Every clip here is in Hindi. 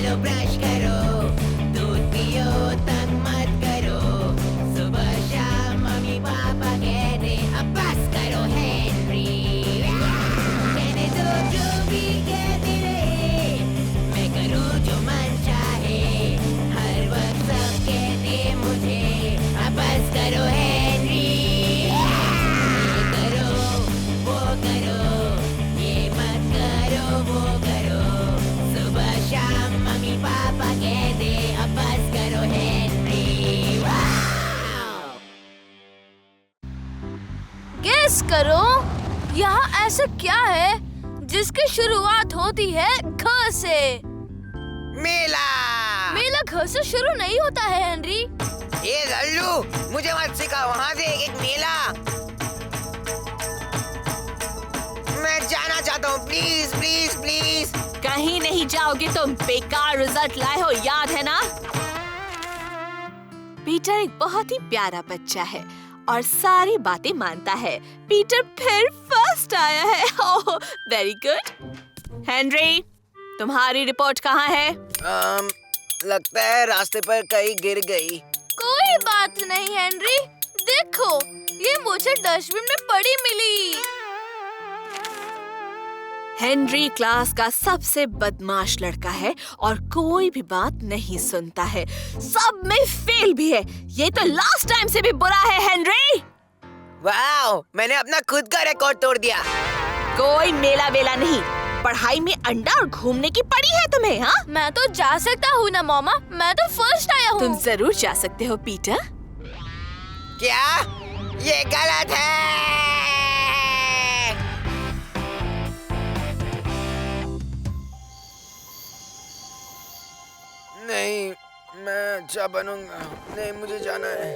लो ब्रश करो, दूध पियो तंग मत करो, सुबह शाम मम्मी पापा कहते अब बस करो हेनरी। कहने दो जो भी कहते रहे, मैं करूँ जो मन चाहे, हर वक्त सब कहते मुझे अब बस करो हेनरी। ये करो वो करो, ये मत करो वो करो, सुबह शाम मम्मी पापा कहते अब बस करो हेनरी। गेस करो, यहाँ ऐसा क्या है जिसकी शुरुआत होती है घ से? मेला। मेला घ से शुरू नहीं होता है हेनरी। ये लल्लू, मुझे मत सिखा, वहाँ से एक मेला। मैं जाना चाहता हूँ, प्लीज प्लीज प्लीज। कहीं नहीं जाओगे तुम, बेकार रिजल्ट लाए हो, याद है ना? पीटर एक बहुत ही प्यारा बच्चा है और सारी बातें मानता है। पीटर फिर फर्स्ट आया है। ओह, वेरी गुड। हेनरी, तुम्हारी रिपोर्ट कहाँ है? लगता है रास्ते पर कहीं गिर गई। कोई बात नहीं हेनरी, देखो ये मुझे डस्टबिन में पड़ी मिली। हेनरी क्लास का सबसे बदमाश लड़का है और कोई भी बात नहीं सुनता है, सब में फेल भी है। ये तो लास्ट टाइम से भी बुरा है हेनरी। वाओ, मैंने अपना खुद का रिकॉर्ड तोड़ दिया। कोई मेला वेला नहीं, पढ़ाई में अंडा और घूमने की पड़ी है तुम्हें, हाँ? मैं तो जा सकता हूँ ना मामा, मैं तो फर्स्ट आया हूँ। तुम जरूर जा सकते हो पीटर। क्या? ये गलत है। नहीं, मैं अच्छा बनूंगा। नहीं, मुझे जाना है।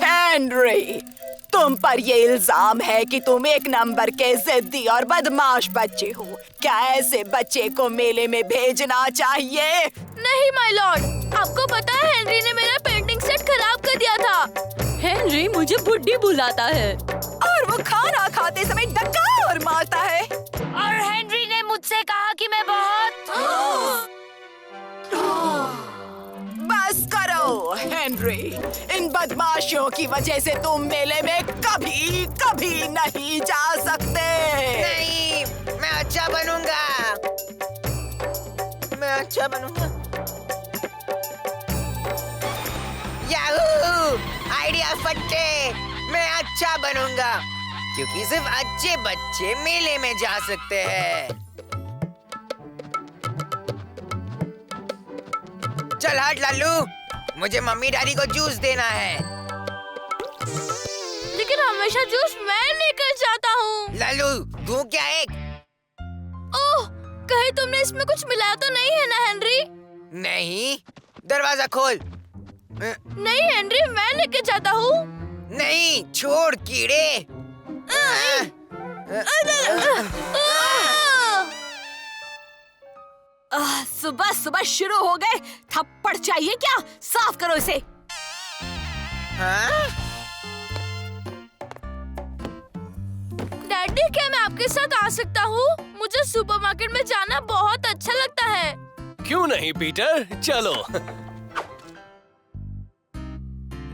हेनरी, तुम पर ये इल्जाम है कि तुम एक नंबर के जिद्दी और बदमाश बच्चे हो। क्या ऐसे बच्चे को मेले में भेजना चाहिए? नहीं माय लॉर्ड, आपको पता है हेनरी ने मेरा पेंटिंग सेट खराब कर दिया था। हेनरी मुझे बुड्ढी बुलाता है और वो खाना खाते समय डका और मारता है। और हेनरी ने मुझसे कहा कि मैं बहुत बस करो हेनरी, इन बदमाशियों की वजह से तुम मेले में कभी कभी नहीं जा सकते। नहीं, मैं अच्छा बनूंगा। मैं अच्छा बनूंगा। याहू! आइडिया फट्टे! मैं अच्छा बनूंगा, क्योंकि सिर्फ अच्छे बच्चे मेले में जा सकते हैं। चल हट लल्लू, मुझे मम्मी डैडी को जूस देना है। लेकिन हमेशा जूस मैं लेकर जाता हूँ। लल्लू, तू क्या एक? ओह, कहीं तुमने इसमें कुछ मिलाया तो नहीं है ना हेनरी? नहीं, दरवाजा खोल। नहीं हेनरी, मैं लेके जाता हूँ। नहीं, छोड़ कीड़े। सुबह सुबह शुरू हो गए, थप्पड़ चाहिए क्या? साफ करो इसे। हाँ? डैडी, क्या मैं आपके साथ आ सकता हूँ? मुझे सुपरमार्केट में जाना बहुत अच्छा लगता है। क्यों नहीं पीटर, चलो।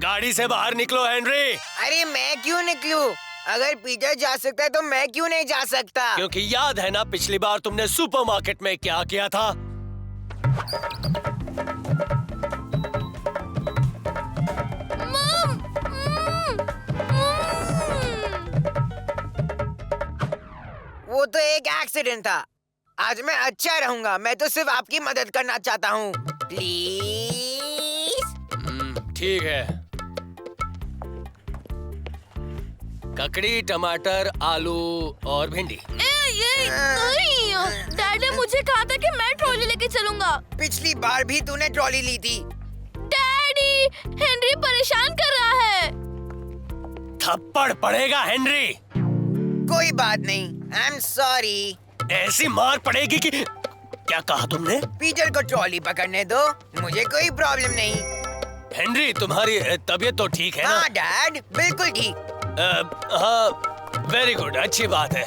गाड़ी से बाहर निकलो हेनरी। अरे मैं क्यों निकलूं? अगर पीटर जा सकता है तो मैं क्यों नहीं जा सकता? क्योंकि याद है ना पिछली बार तुमने सुपरमार्केट में क्या किया था? मम, वो तो एक एक्सीडेंट था। आज मैं अच्छा रहूंगा। मैं तो सिर्फ आपकी मदद करना चाहता हूँ, प्लीज। ठीक है। ककड़ी, टमाटर, आलू और भिंडी। नहीं, डैड ने मुझे कहा था कि मैं ट्रॉली लेके चलूंगा। पिछली बार भी तूने ट्रॉली ली थी। डैडी, हेनरी परेशान कर रहा है। थप्पड़ पड़ेगा हेनरी। कोई बात नहीं, आई एम सॉरी। ऐसी मार पड़ेगी कि... क्या कहा तुमने? पीटर को ट्रॉली पकड़ने दो, मुझे कोई प्रॉब्लम नहीं। हेनरी, तुम्हारी तबीयत तो ठीक है ना? हाँ डैड, बिल्कुल ठीक। हाँ, वेरी गुड, अच्छी बात है।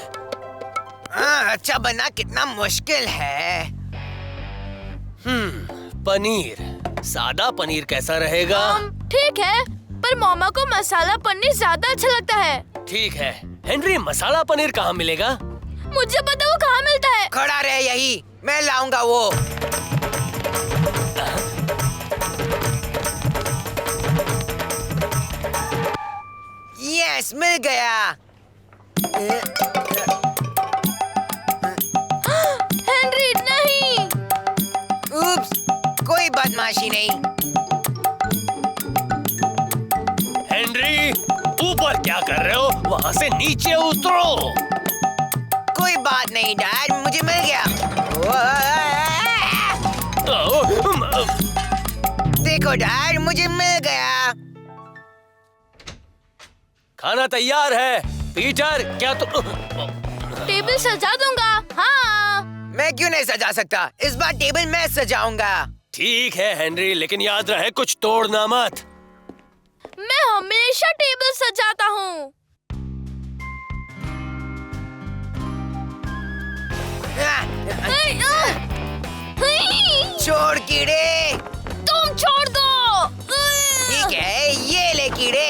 अच्छा बनना कितना मुश्किल है। पनीर, सादा पनीर कैसा रहेगा? ठीक है, पर मम्मा को मसाला पनीर ज्यादा अच्छा लगता है। ठीक है। हेनरी, मसाला पनीर कहाँ मिलेगा? मुझे पता वो कहाँ मिलता है। खड़ा रहे यही, मैं लाऊंगा वो। यस, मिल गया। हेनरी नहीं। उप्स, कोई बदमाशी नहीं। हेनरी, ऊपर क्या कर रहे हो? वहाँ से नीचे उतरो। कोई बात नहीं डैड, मुझे मिल गया। देखो डैड, मुझे मिल गया। खाना तैयार है। पीटर, क्या तुम? टेबल सजा दूंगा। हाँ। मैं क्यों नहीं सजा सकता? इस बार टेबल मैं सजाऊंगा। ठीक है हेनरी, लेकिन याद रहे कुछ तोड़ना मत। मैं हमेशा टेबल सजाता हूँ। छोड़ कीड़े। तुम छोड़ दो। ठीक है, ये ले कीड़े।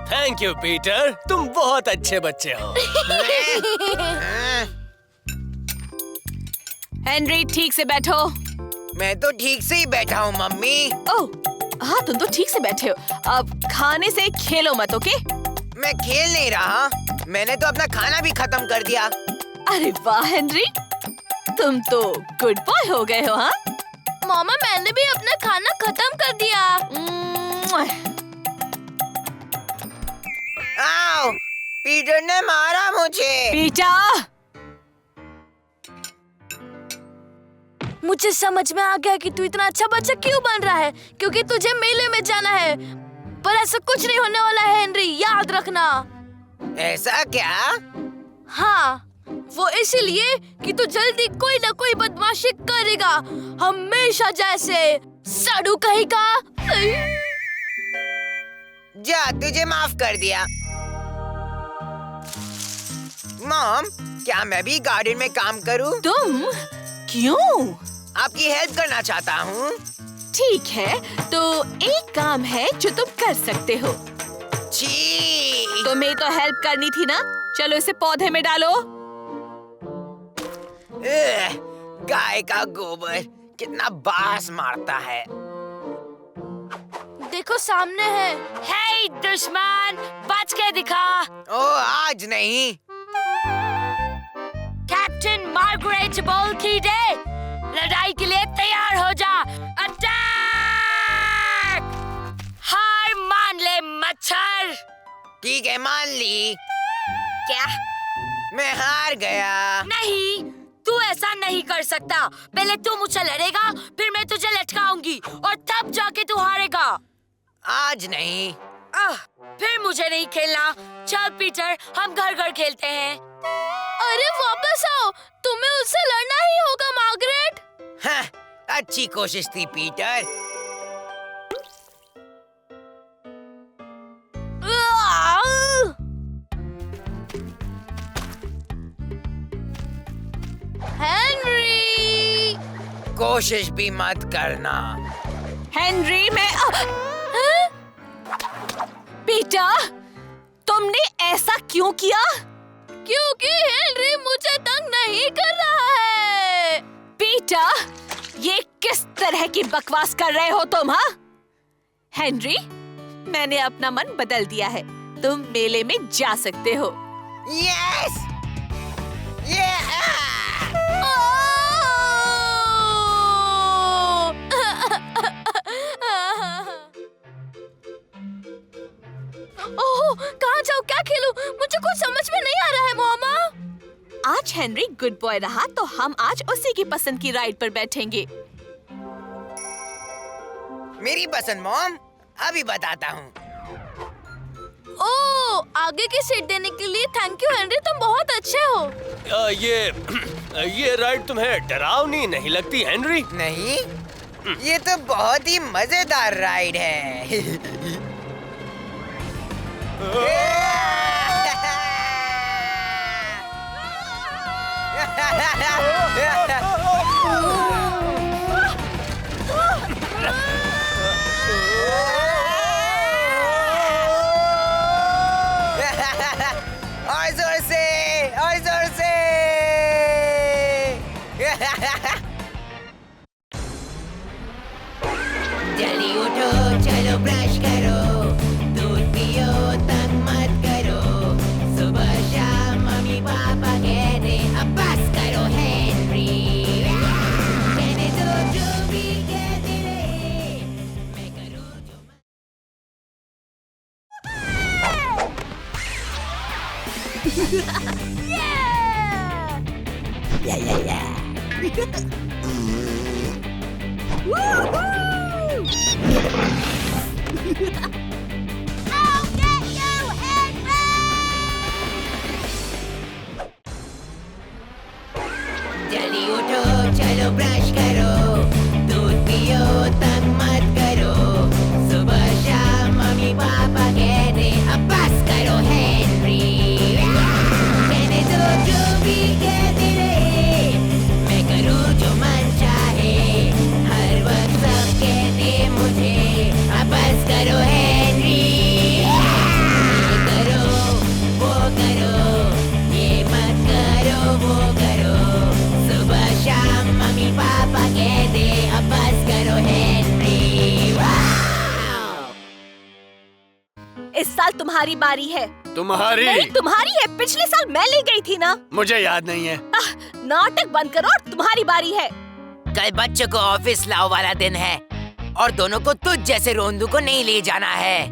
थैंक यू पीटर, तुम बहुत अच्छे बच्चे हो। हेनरी, ठीक से बैठो। मैं तो ठीक से ही बैठा हूँ मम्मी। ओह, हाँ तुम तो ठीक से बैठे हो। अब खाने से खेलो मत, ओके? मैं खेल नहीं रहा, मैंने तो अपना खाना भी खत्म कर दिया। अरे वाह हेनरी, तुम तो गुड बॉय हो गए हो। हाँ मामा, मैंने भी अपना खाना खत्म कर दिया। आओ, पीटर ने मारा मुझे। पीटर, मुझे समझ में आ गया कि तू इतना अच्छा बच्चा क्यों बन रहा है, क्योंकि तुझे मेले में जाना है। पर ऐसा कुछ नहीं होने वाला है हेनरी, याद रखना। ऐसा क्या? हाँ, वो इसीलिए कि तू जल्दी कोई ना कोई बदमाशी करेगा, हमेशा जैसे। साडू कहेगा। जा, तुझे माफ कर दिया। मॉम, क्या मैं भी गार्डन में काम करूं? तुम क्यों? आपकी हेल्प करना चाहता हूँ। ठीक है, तो एक काम है जो तुम कर सकते हो। छी! तुम्हें तो हेल्प करनी थी ना, चलो इसे पौधे में डालो। गाय का गोबर कितना बास मारता है। देखो सामने है। हे दुश्मन, बच के दिखा। ओ, आज नहीं। कैप्टन मार्गरेट बोल्कीडे, लड़ाई के लिए तैयार हो जा। अटैक! हार मान ले मच्छर। ठीक है, मान ली। क्या? मैं हार गया। नहीं, तू ऐसा नहीं कर सकता। पहले तू मुझसे लड़ेगा, फिर मैं तुझे लटकाऊंगी और तब जाके तू हारेगा। आज नहीं। फिर मुझे नहीं खेलना। चल पीटर, हम घर घर खेलते हैं। अरे वापस आओ, तुम्हें उससे लड़ना ही होगा मार्गरेट। हाँ, अच्छी कोशिश थी पीटर। हेनरी! कोशिश भी मत करना। हेनरी, मैं पीटर, तुमने ऐसा क्यों किया? क्योंकि हेनरी मुझे तंग नहीं कर रहा है। पीटर, ये किस तरह की बकवास कर रहे हो तुम? हाँ हेनरी, मैंने अपना मन बदल दिया है, तुम मेले में जा सकते हो। यस! ओह, कहाँ जाऊँ, क्या खेलूं? मुझे कुछ समझ में नहीं आ रहा है मामा। आज हेनरी गुड बॉय रहा तो हम आज उसी की पसंद की राइड पर बैठेंगे। मेरी पसंद मॉम, अभी बताता हूँ। ओह, आगे की सीट देने के लिए थैंक यू हेनरी, तुम बहुत अच्छे हो। ये राइड तुम्हें डरावनी नहीं लगती हेनरी? नहीं, ये तो बहुत ही मजेदार राइड है। और जोर से, और जोर से। जल्दी उठो, चलो ब्रश करो, दूध पियो, तंग मत करो। सुबह शाम मम्मी पापा कहते अब बस करो हेनरी। कहने दो जो भी कहते रहे, मैं करूँ जो जल्दी उठो, चलो ब्रश करो, दूध पियो, तंग मत करो। सुबह शाम मम्मी पापा कहते अब बस करो हेनरी। कहने दो जो भी कहते रहे, मैं करूँ जो मन चाहे। हर वक्त सब कहते मुझे अब बस करो हेनरी। ये करो, वो करो, ये मत करो, वो करो। सुबह शाम मम्मी पापा कहते अब बस करो हेनरी। वाओ! इस साल तुम्हारी बारी है। तुम्हारी? नहीं, तुम्हारी है। पिछले साल मैं ले गई थी ना। मुझे याद नहीं है। नाटक बंद करो और तुम्हारी बारी है। कल बच्चों को ऑफिस लाओ वाला दिन है और दोनों को तुझ जैसे रोंदू को नहीं ले जाना है।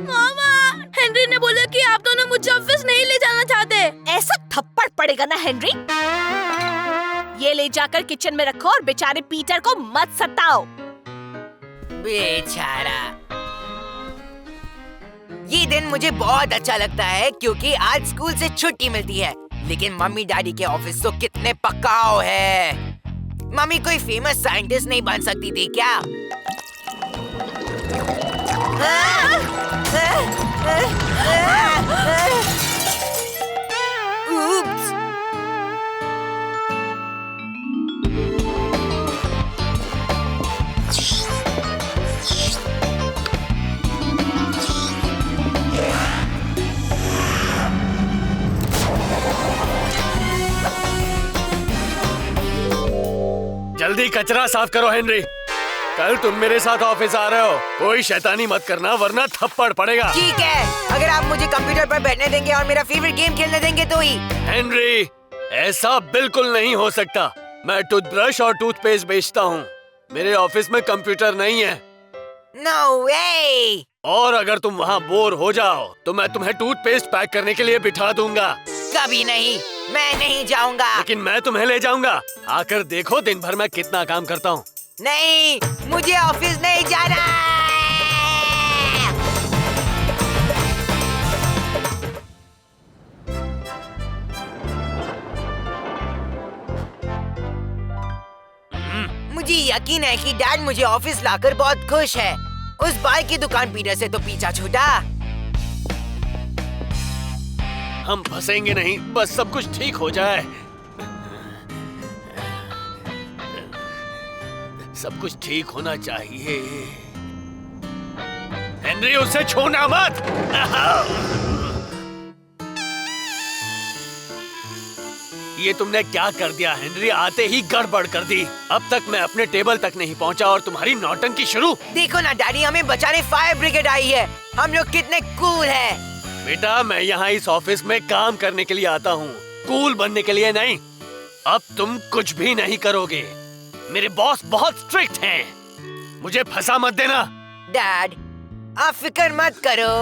मामा, हेनरी ने बोला कि आप दोनों मुझे ऑफिस नहीं ले जाना चाहते। ऐसा थप्पड़ पड़ेगा ना हेनरी। ये ले जाकर किचन में रखो और बेचारे पीटर को मत सताओ। बेचारा। ये दिन मुझे बहुत अच्छा लगता है क्योंकि आज स्कूल से छुट्टी मिलती है। लेकिन मम्मी डैडी के ऑफिस तो कितने पक्काओ है। मम्मी कोई फेमस साइंटिस्ट नहीं बन सकती थी क्या? Oops! जल्दी कचरा साफ करो हेनरी। कल तुम मेरे साथ ऑफिस आ रहे हो। कोई शैतानी मत करना वरना थप्पड़ पड़ेगा। ठीक है, अगर आप मुझे कंप्यूटर पर बैठने देंगे और मेरा फेवरेट गेम खेलने देंगे तो ही। हेनरी, ऐसा बिल्कुल नहीं हो सकता। मैं टूथब्रश और टूथपेस्ट बेचता हूँ। मेरे ऑफिस में कंप्यूटर नहीं है। No way! और अगर तुम वहाँ बोर हो जाओ तो मैं तुम्हें टूथपेस्ट पैक करने के लिए बिठा दूंगा। कभी नहीं, मैं नहीं जाऊंगा। लेकिन मैं तुम्हें ले जाऊंगा। आकर देखो दिन भर मैं कितना काम करता हूँ। नहीं, मुझे ऑफिस नहीं जाना। मुझे यकीन है कि डैड मुझे ऑफिस लाकर बहुत खुश है। उस बाइक की दुकान पीटर से तो पीछा छूटा। हम फंसेंगे नहीं, बस सब कुछ ठीक हो जाए। सब कुछ ठीक होना चाहिए। हेनरी, उसे छूना मत। ये तुमने क्या कर दिया हेनरी? आते ही गड़बड़ कर दी। अब तक मैं अपने टेबल तक नहीं पहुंचा और तुम्हारी नौटंकी शुरू। देखो ना डैडी, हमें बचाने फायर ब्रिगेड आई है। हम लोग कितने कूल हैं। बेटा, मैं यहाँ इस ऑफिस में काम करने के लिए आता हूँ, कूल बनने के लिए नहीं। अब तुम कुछ भी नहीं करोगे। मेरे बॉस बहुत स्ट्रिक्ट हैं। मुझे फंसा मत देना। डैड, आप फिक्र मत करो।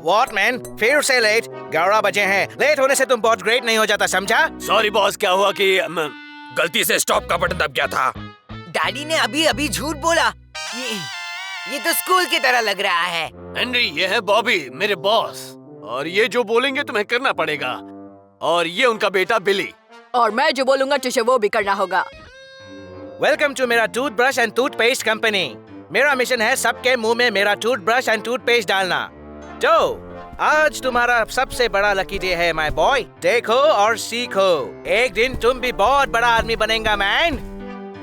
What man? फिर से लेट? 11 बजे हैं। लेट होने से तुम बहुत ग्रेट नहीं हो जाता, समझा? सॉरी बॉस, क्या हुआ कि गलती से स्टॉप का बटन दब गया था। डैडी ने अभी अभी झूठ बोला। ये तो स्कूल की तरह लग रहा है। हेनरी, ये है बॉबी, मेरे बॉस, और ये जो बोलेंगे तुम्हें करना पड़ेगा। और ये उनका बेटा बिली। और मैं जो बोलूंगा तुझे वो भी करना होगा। वेलकम टू मेरा टूथब्रश एंड टूथपेस्ट कंपनी। मेरा मिशन है सबके मुंह में मेरा टूथब्रश एंड टूथपेस्ट डालना। तो आज तुम्हारा सबसे बड़ा लकी डे है माय बॉय। देखो और सीखो, एक दिन तुम भी बहुत बड़ा आदमी बनेगा मैन।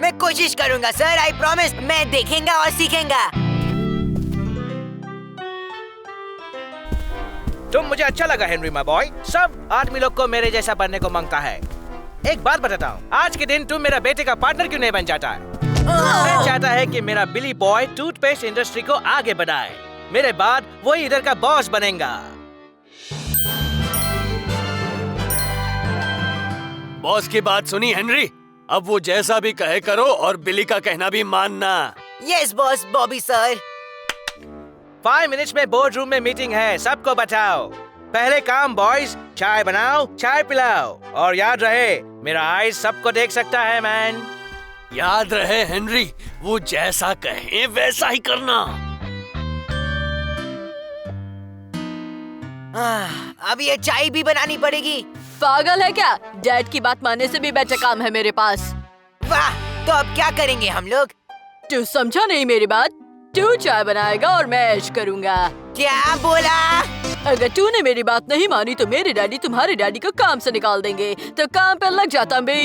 मैं कोशिश करूंगा सर, आई प्रॉमिस। मैं देखेंगा और सीखेंगा। तुम मुझे अच्छा लगा हेनरी माय बॉय। सब आदमी लोग को मेरे जैसा बनने को मांगता है। एक बात बताता हूँ, आज के दिन तुम मेरा बेटे का पार्टनर क्यों नहीं बन जाता है? मैं चाहता है कि मेरा बिली बॉय टूथपेस्ट इंडस्ट्री को आगे बढ़ाए। मेरे बाद वही इधर का बॉस बनेगा। बॉस की बात सुनी हेनरी? अब वो जैसा भी कहे करो और बिली का कहना भी मानना। Yes boss Bobby sir. 5 minutes में बोर्ड रूम में मीटिंग है, सबको बताओ। पहले काम बॉयज, चाय बनाओ, चाय पिलाओ, और याद रहे मेरा आइज सबको देख सकता है मैन। याद रहे हेनरी, वो जैसा कहे वैसा ही करना। अब ये चाय भी बनानी पड़ेगी। पागल है क्या? डैड की बात मानने से भी बेटर काम है मेरे पास। वाह, तो अब क्या करेंगे हम लोग? तू समझा नहीं मेरी बात? तू चाय बनाएगा और मैं ऐश करूंगा। क्या बोला? अगर तूने मेरी बात नहीं मानी तो मेरे डैडी तुम्हारे डैडी को काम से निकाल देंगे। तो काम पे लग जाता भी।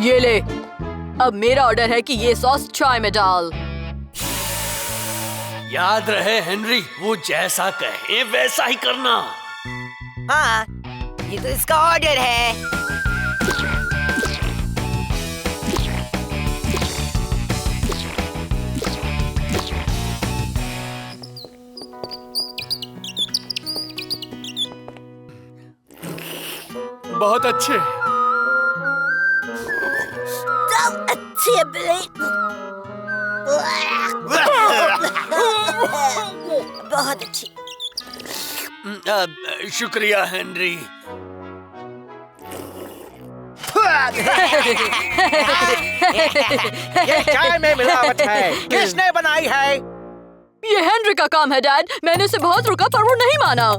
ये ले, अब मेरा ऑर्डर है कि ये सॉस चाय में डाल। याद रहे हेनरी, वो जैसा कहे वैसा ही करना। हाँ, ये तो इसका ऑर्डर है। बहुत अच्छे। अच्छे बिली। बहुत अच्छी। शुक्रिया हेनरी। ये चाय में मिलावट है, किसने बनाई है? ये हेनरी का काम है डैड। मैंने उसे बहुत रोका पर वो नहीं माना।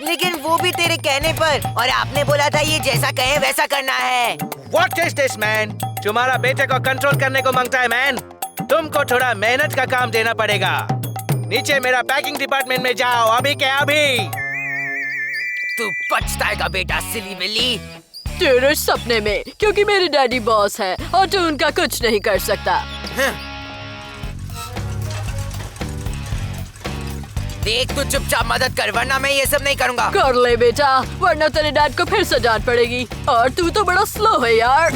लेकिन वो भी तेरे कहने पर, और आपने बोला था ये जैसा कहे वैसा करना है। What is this man? तुम्हारा बेटे को कंट्रोल करने को मांगता है मैन। तुमको थोड़ा मेहनत का काम देना पड़ेगा। नीचे मेरा पैकिंग डिपार्टमेंट में जाओ, अभी के अभी। तू पछताएगा बेटा सिली बिली। तेरे सपने में, क्योंकि मेरे डैडी बॉस है और तू उनका कुछ नहीं कर सकता। देख, तू चुपचाप मदद कर, वरना मैं ये सब नहीं करूँगा। कर ले बेटा, वरना तेरे डैड को फिर से डांट पड़ेगी। और तू तो बड़ा स्लो है यार।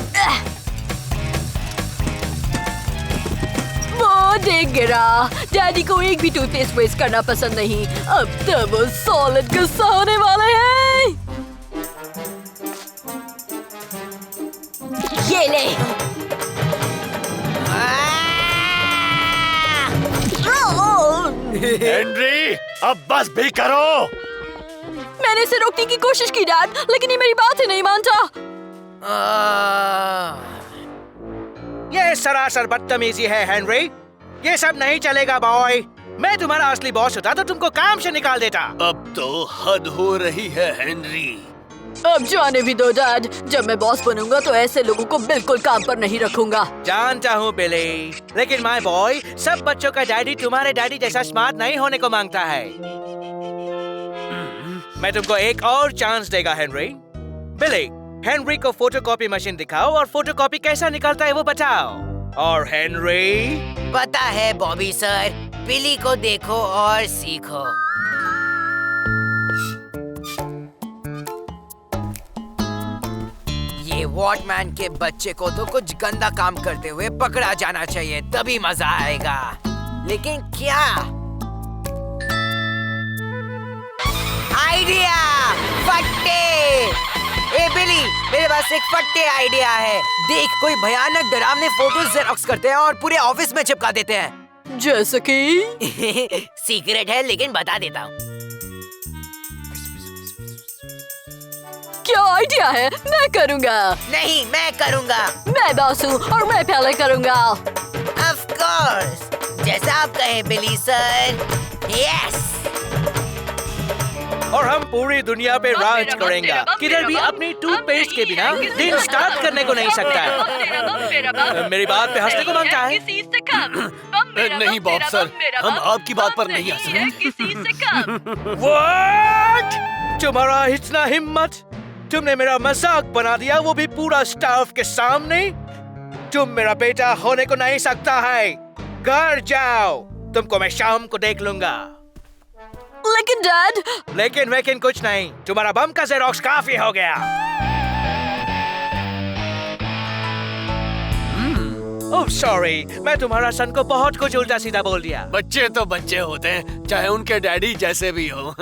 वो देख गिरा। डैडी को एक भी टूथपेस्ट वेस्ट करना पसंद नहीं। अब तो वो सॉलिड गुस्सा होने वाले हैं। ये ले। हेनरी, अब बस भी करो। मैंने इसे रोकने की कोशिश की डैड, लेकिन ये मेरी बात ही नहीं मानता। ये सरासर बदतमीजी है हेनरी। ये सब नहीं चलेगा बॉय। मैं तुम्हारा असली बॉस होता तो तुमको काम से निकाल देता। अब तो हद हो रही है हेनरी। अब जाने भी दो डैड। जब मैं बॉस बनूंगा तो ऐसे लोगों को बिल्कुल काम पर नहीं रखूंगा। जानता हूँ बिली, लेकिन माय बॉय, सब बच्चों का डैडी तुम्हारे डैडी जैसा स्मार्ट नहीं होने को मांगता है। मैं तुमको एक और चांस देगा हेनरी। बिली, हेनरी को फोटोकॉपी मशीन दिखाओ और फोटोकॉपी कैसा निकलता है वो बताओ। और हेनरी, पता है बॉबी सर, बिली को देखो और सीखो। ये वॉटमैन के बच्चे को तो कुछ गंदा काम करते हुए पकड़ा जाना चाहिए, तभी मजा आएगा। लेकिन क्या? आइडिया! फट्टे! ए बिली, मेरे पास एक फट्टे आइडिया है। देख, कोई भयानक डरावने फोटोज जेरॉक्स करते हैं और पूरे ऑफिस में चिपका देते हैं। जैसे कि सीक्रेट है, लेकिन बता देता हूँ। क्या आइडिया है, मैं करूँगा। नहीं, मैं करूँगा। मैं बॉस हूँ और मैं पहले करूँगा। ऑफ कोर्स, जैसा आप कहें बिली सर। यस। और हम पूरी दुनिया पे राज करेंगे। किधर भी अपनी टूथपेस्ट के बिना दिन स्टार्ट करने को नहीं सकता है। मेरी बात पे हंसने को मांगता है। नहीं बॉब सर, हम आपकी बात पर नहीं हंस रहे। What? तुम्हारा इतना हिम्मत? तुमने मेरा मजाक बना दिया, वो भी पूरा स्टाफ के सामने। तुम मेरा बेटा होने को नहीं सकता है। घर जाओ, तुमको मैं शाम को देख लूंगा। लेकिन डैड। लेकिन कुछ नहीं, तुम्हारा बम का जेरोक्स काफी हो गया। ओह सॉरी, मैं तुम्हारा सन को बहुत कुछ उल्टा सीधा बोल दिया। बच्चे तो बच्चे होते हैं, चाहे उनके डैडी जैसे भी हो।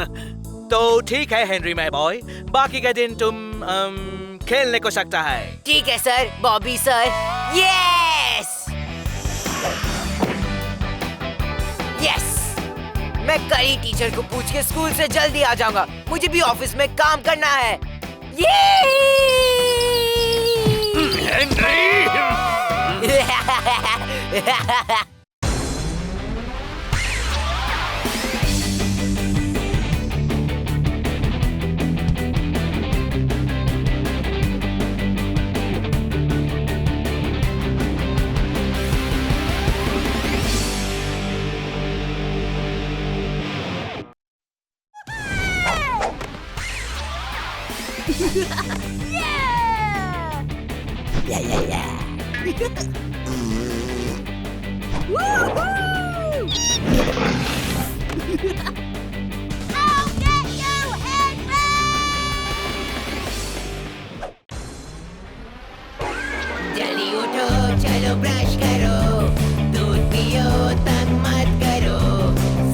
तो ठीक है हेनरी माय बॉय, बाकी के दिन तुम खेलने को सकता है। ठीक है sir, Bobby sir. Yes yes, मैं कल ही टीचर को पूछ के स्कूल से जल्दी आ जाऊंगा। मुझे भी ऑफिस में काम करना है। ये हेनरी! जल्दी उठो, चलो ब्रश करो, दूध पियो, तंग मत करो।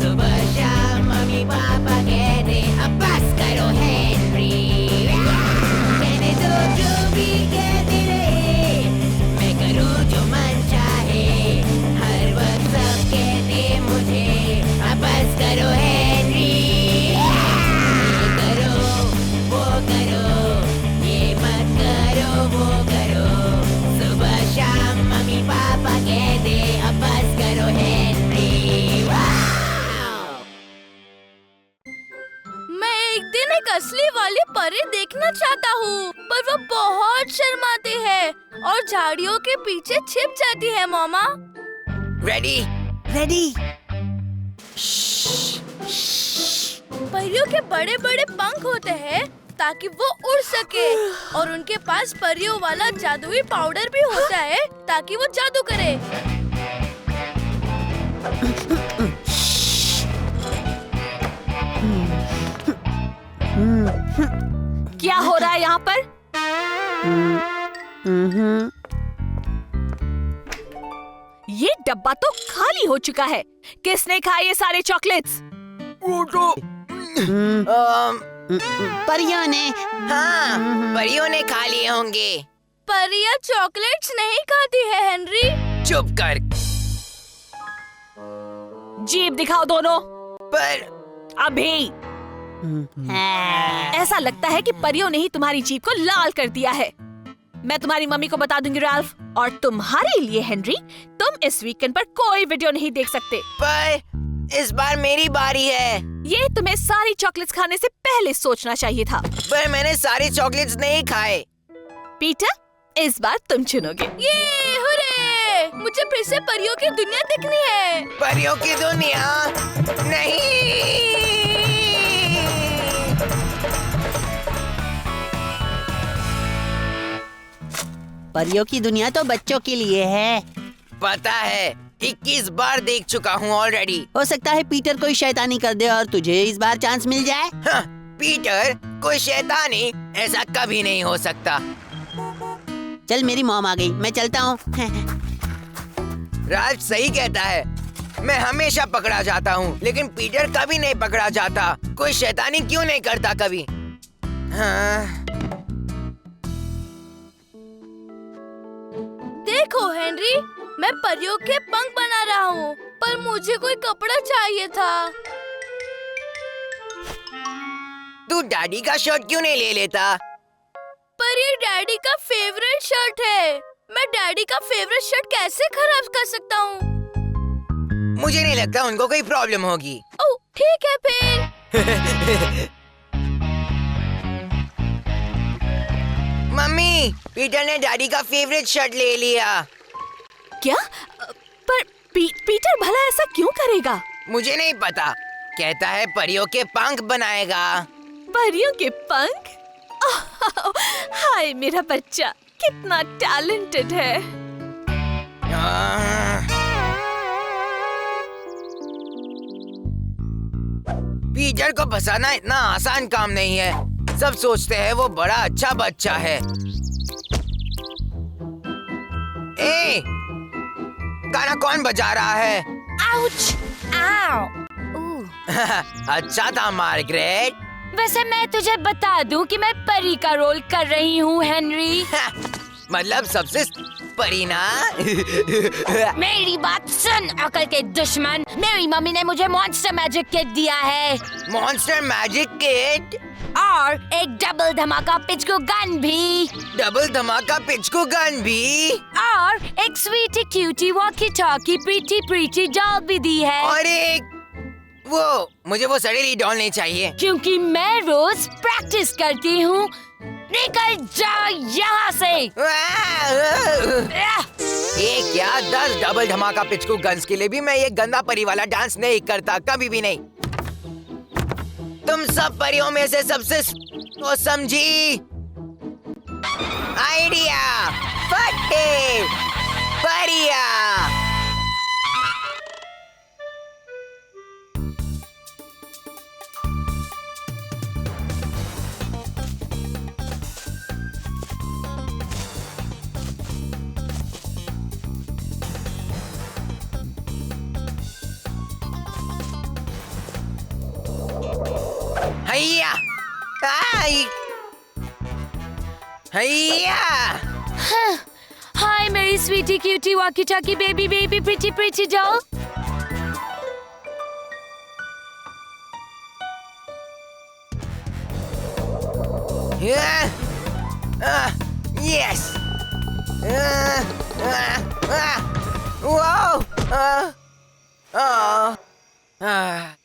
सुबह शाम मम्मी पापा कहते अब बस करो हेनरी। कहने दो जो भी कहते रहे, मैं करूँ जो मन चाहे। हर वक्त सब कहते मुझे अब बस करो हेनरी। ये करो, वो करो, ये मत करो, वो करो। सुबह शाम मम्मी पापा कहते अब बस करो हेनरी। वाओ! मैं एक दिन एक असली वाली परी देखना चाहता हूँ, पर वो बहुत शर्माती है और झाड़ियों के पीछे छिप जाती है। मामा, रेडी रेडी। परियों के बड़े बड़े पंख होते हैं ताकि वो उड़ सके, और उनके पास परियों वाला जादुई पाउडर भी होता है ताकि वो जादू करे। क्या हो रहा है यहाँ पर? ये डब्बा तो खाली हो चुका है। किसने खाए ये सारे चॉकलेट्स? परियों ने। हाँ, परियों ने खा लिए होंगे। परियां चॉकलेट्स नहीं खाती है हेनरी। चुप कर। जीभ दिखाओ दोनों। पर अभी ऐसा लगता है कि परियों ने ही तुम्हारी जीभ को लाल कर दिया है। मैं तुम्हारी मम्मी को बता दूंगी राल्फ। और तुम्हारे लिए हेनरी, तुम इस वीकेंड पर कोई वीडियो नहीं देख सकते। पर इस बार मेरी बारी है। ये तुम्हें सारी चॉकलेट्स खाने से पहले सोचना चाहिए था। पर मैंने सारी चॉकलेट्स नहीं खाए। पीटर, इस बार तुम चुनोगे। ये हुर्रे! मुझे फिर से परियों की दुनिया दिखनी है। परियों की दुनिया नहीं। परियों की दुनिया तो बच्चों के लिए है। पता है, 21 बार देख चुका हूँ ऑलरेडी। हो सकता है पीटर कोई शैतानी कर दे और तुझे इस बार चांस मिल जाए। हाँ, पीटर कोई शैतानी, ऐसा कभी नहीं हो सकता। चल मेरी मॉम आ गई, मैं चलता हूँ। राज सही कहता है, मैं हमेशा पकड़ा जाता हूँ, लेकिन पीटर कभी नहीं पकड़ा जाता। कोई शैतानी क्यों नहीं करता कभी? हाँ। देखो हेनरी, मैं परियों के पंख बना रहा हूँ, पर मुझे कोई कपड़ा चाहिए था। तू डैडी का शर्ट क्यों नहीं ले लेता? पर ये डैडी का फेवरेट शर्ट है। मैं डैडी का फेवरेट शर्ट कैसे खराब कर सकता हूँ? मुझे नहीं लगता उनको कोई प्रॉब्लम होगी। ओह, ठीक है फिर। मम्मी, पीटर ने डैडी का फेवरेट शर्ट ले लिया। क्या? पर पीटर भला ऐसा क्यों करेगा? मुझे नहीं पता। कहता है परियों के पंख बनाएगा। परियों के पंख? हाय मेरा बच्चा, कितना टैलेंटेड है। पीटर को फंसाना इतना आसान काम नहीं है। सब सोचते हैं वो बड़ा अच्छा बच्चा है। ए, गाना कौन बजा रहा है? आउच! आओ! अच्छा था मार्गरेट। वैसे मैं तुझे बता दूं कि मैं परी का रोल कर रही हूँ, हेनरी। मतलब सबसे परी ना? मेरी बात सुन, अकल के दुश्मन। मेरी मम्मी ने मुझे मॉन्स्टर मैजिक किट दिया है। Monster magic kit? और एक डबल धमाका पिचकू गन भी। डबल धमाका पिचकू गन भी? और एक sweety cutie walkie talkie pretty doll भी दी है। और एक मुझे वो सड़ेली डॉल नहीं चाहिए। क्योंकि मैं रोज प्रैक्टिस करती हूँ। निकल जाओ यहाँ से। ये क्या 10 डबल धमाका पिचकू गन्स के लिए भी मैं ये गंदा परी वाला डांस नहीं करता, कभी भी नहीं। तुम सब परियों में से सबसे तो समझी आइडिया फटे परिया। हैया हैया। हाय मेरी sweety cutie walkie talkie baby pretty doll. Yes.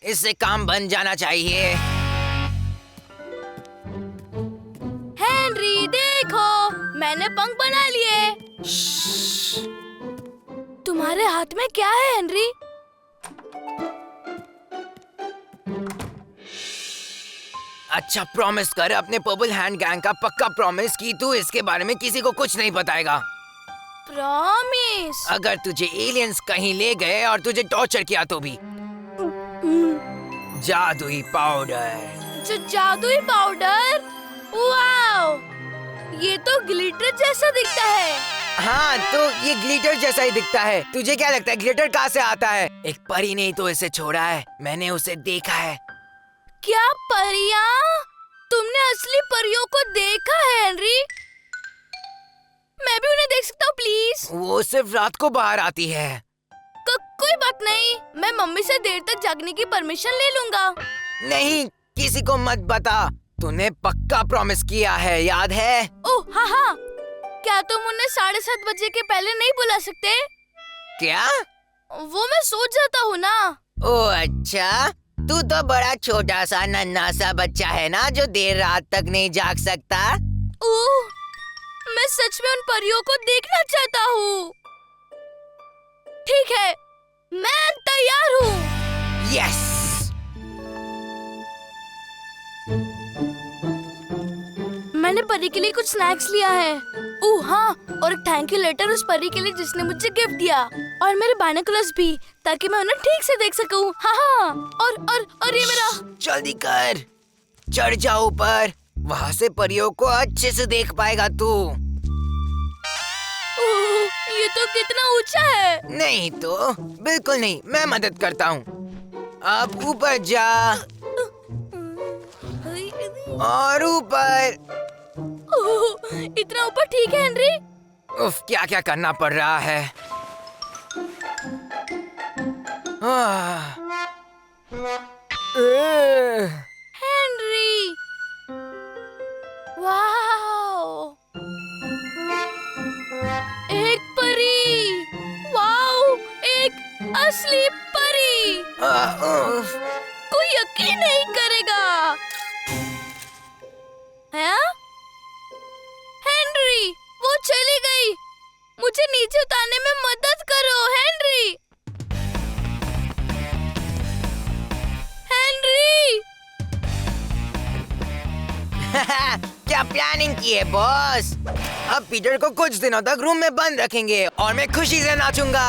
इससे काम बन जाना चाहिए। हेनरी देखो, मैंने पंख बना लिए। तुम्हारे हाथ में क्या है हेनरी? अच्छा प्रॉमिस कर, अपने पर्पल हैंड गैंग का पक्का प्रॉमिस कि तू इसके बारे में किसी को कुछ नहीं बताएगा। प्रॉमिस। अगर तुझे एलियंस कहीं ले गए और तुझे टॉर्चर किया तो भी। जादुई पाउडर। जादुई पाउडर? वाओ, ये तो ग्लिटर जैसा दिखता है। हाँ, तो ये ग्लिटर जैसा ही दिखता है। तुझे क्या लगता है ग्लिटर कहाँ से आता है? एक परी ने तो इसे छोड़ा है, मैंने उसे देखा है। क्या परियां? तुमने असली परियों को देखा है हेनरी? मैं भी उन्हें देख सकता हूँ प्लीज? वो सिर्फ रात को बाहर आती है। कोई बात नहीं, मैं मम्मी से देर तक जागने की परमिशन ले लूंगा। नहीं, किसी को मत बता। तूने पक्का प्रॉमिस किया है, याद है? ओह हाँ। क्या तुम उन्हें 7:30 बजे के पहले नहीं बुला सकते? क्या? वो मैं सोच जाता हूँ ना। ओह अच्छा, तू तो बड़ा छोटा सा नन्हा सा बच्चा है ना, जो देर रात तक नहीं जाग सकता। ओह, मैं सच में उन परियों को देखना चाहता हूँ। ठीक है, मैं तैयार हूँ। यस। मैंने परी के लिए कुछ स्नैक्स लिया है। ओह हाँ, और एक थैंक यू लेटर उस परी के लिए जिसने मुझे गिफ्ट दिया, और मेरे बाइनोकुलर्स भी, ताकि मैं उन्हें ठीक से देख सकूं। हाँ, और ये मेरा। जल्दी कर, चढ़ जा ऊपर, वहाँ से परियों को अच्छे से देख पाएगा तू। ये तो कितना ऊंचा है। नहीं तो बिल्कुल नहीं, मैं मदद करता हूँ। अब ऊपर जा और ऊपर। इतना ऊपर ठीक है हेनरी? उफ, क्या क्या करना पड़ रहा है। हेनरी, वाह, असली परी। कोई यकीन नहीं करेगा। हैं? हेनरी, वो चली गई। मुझे नीचे उतारने में मदद करो, हेनरी। हेनरी! क्या प्लानिंग की है बॉस? अब पीटर को कुछ दिनों तक रूम में बंद रखेंगे और मैं खुशी से नाचूंगा।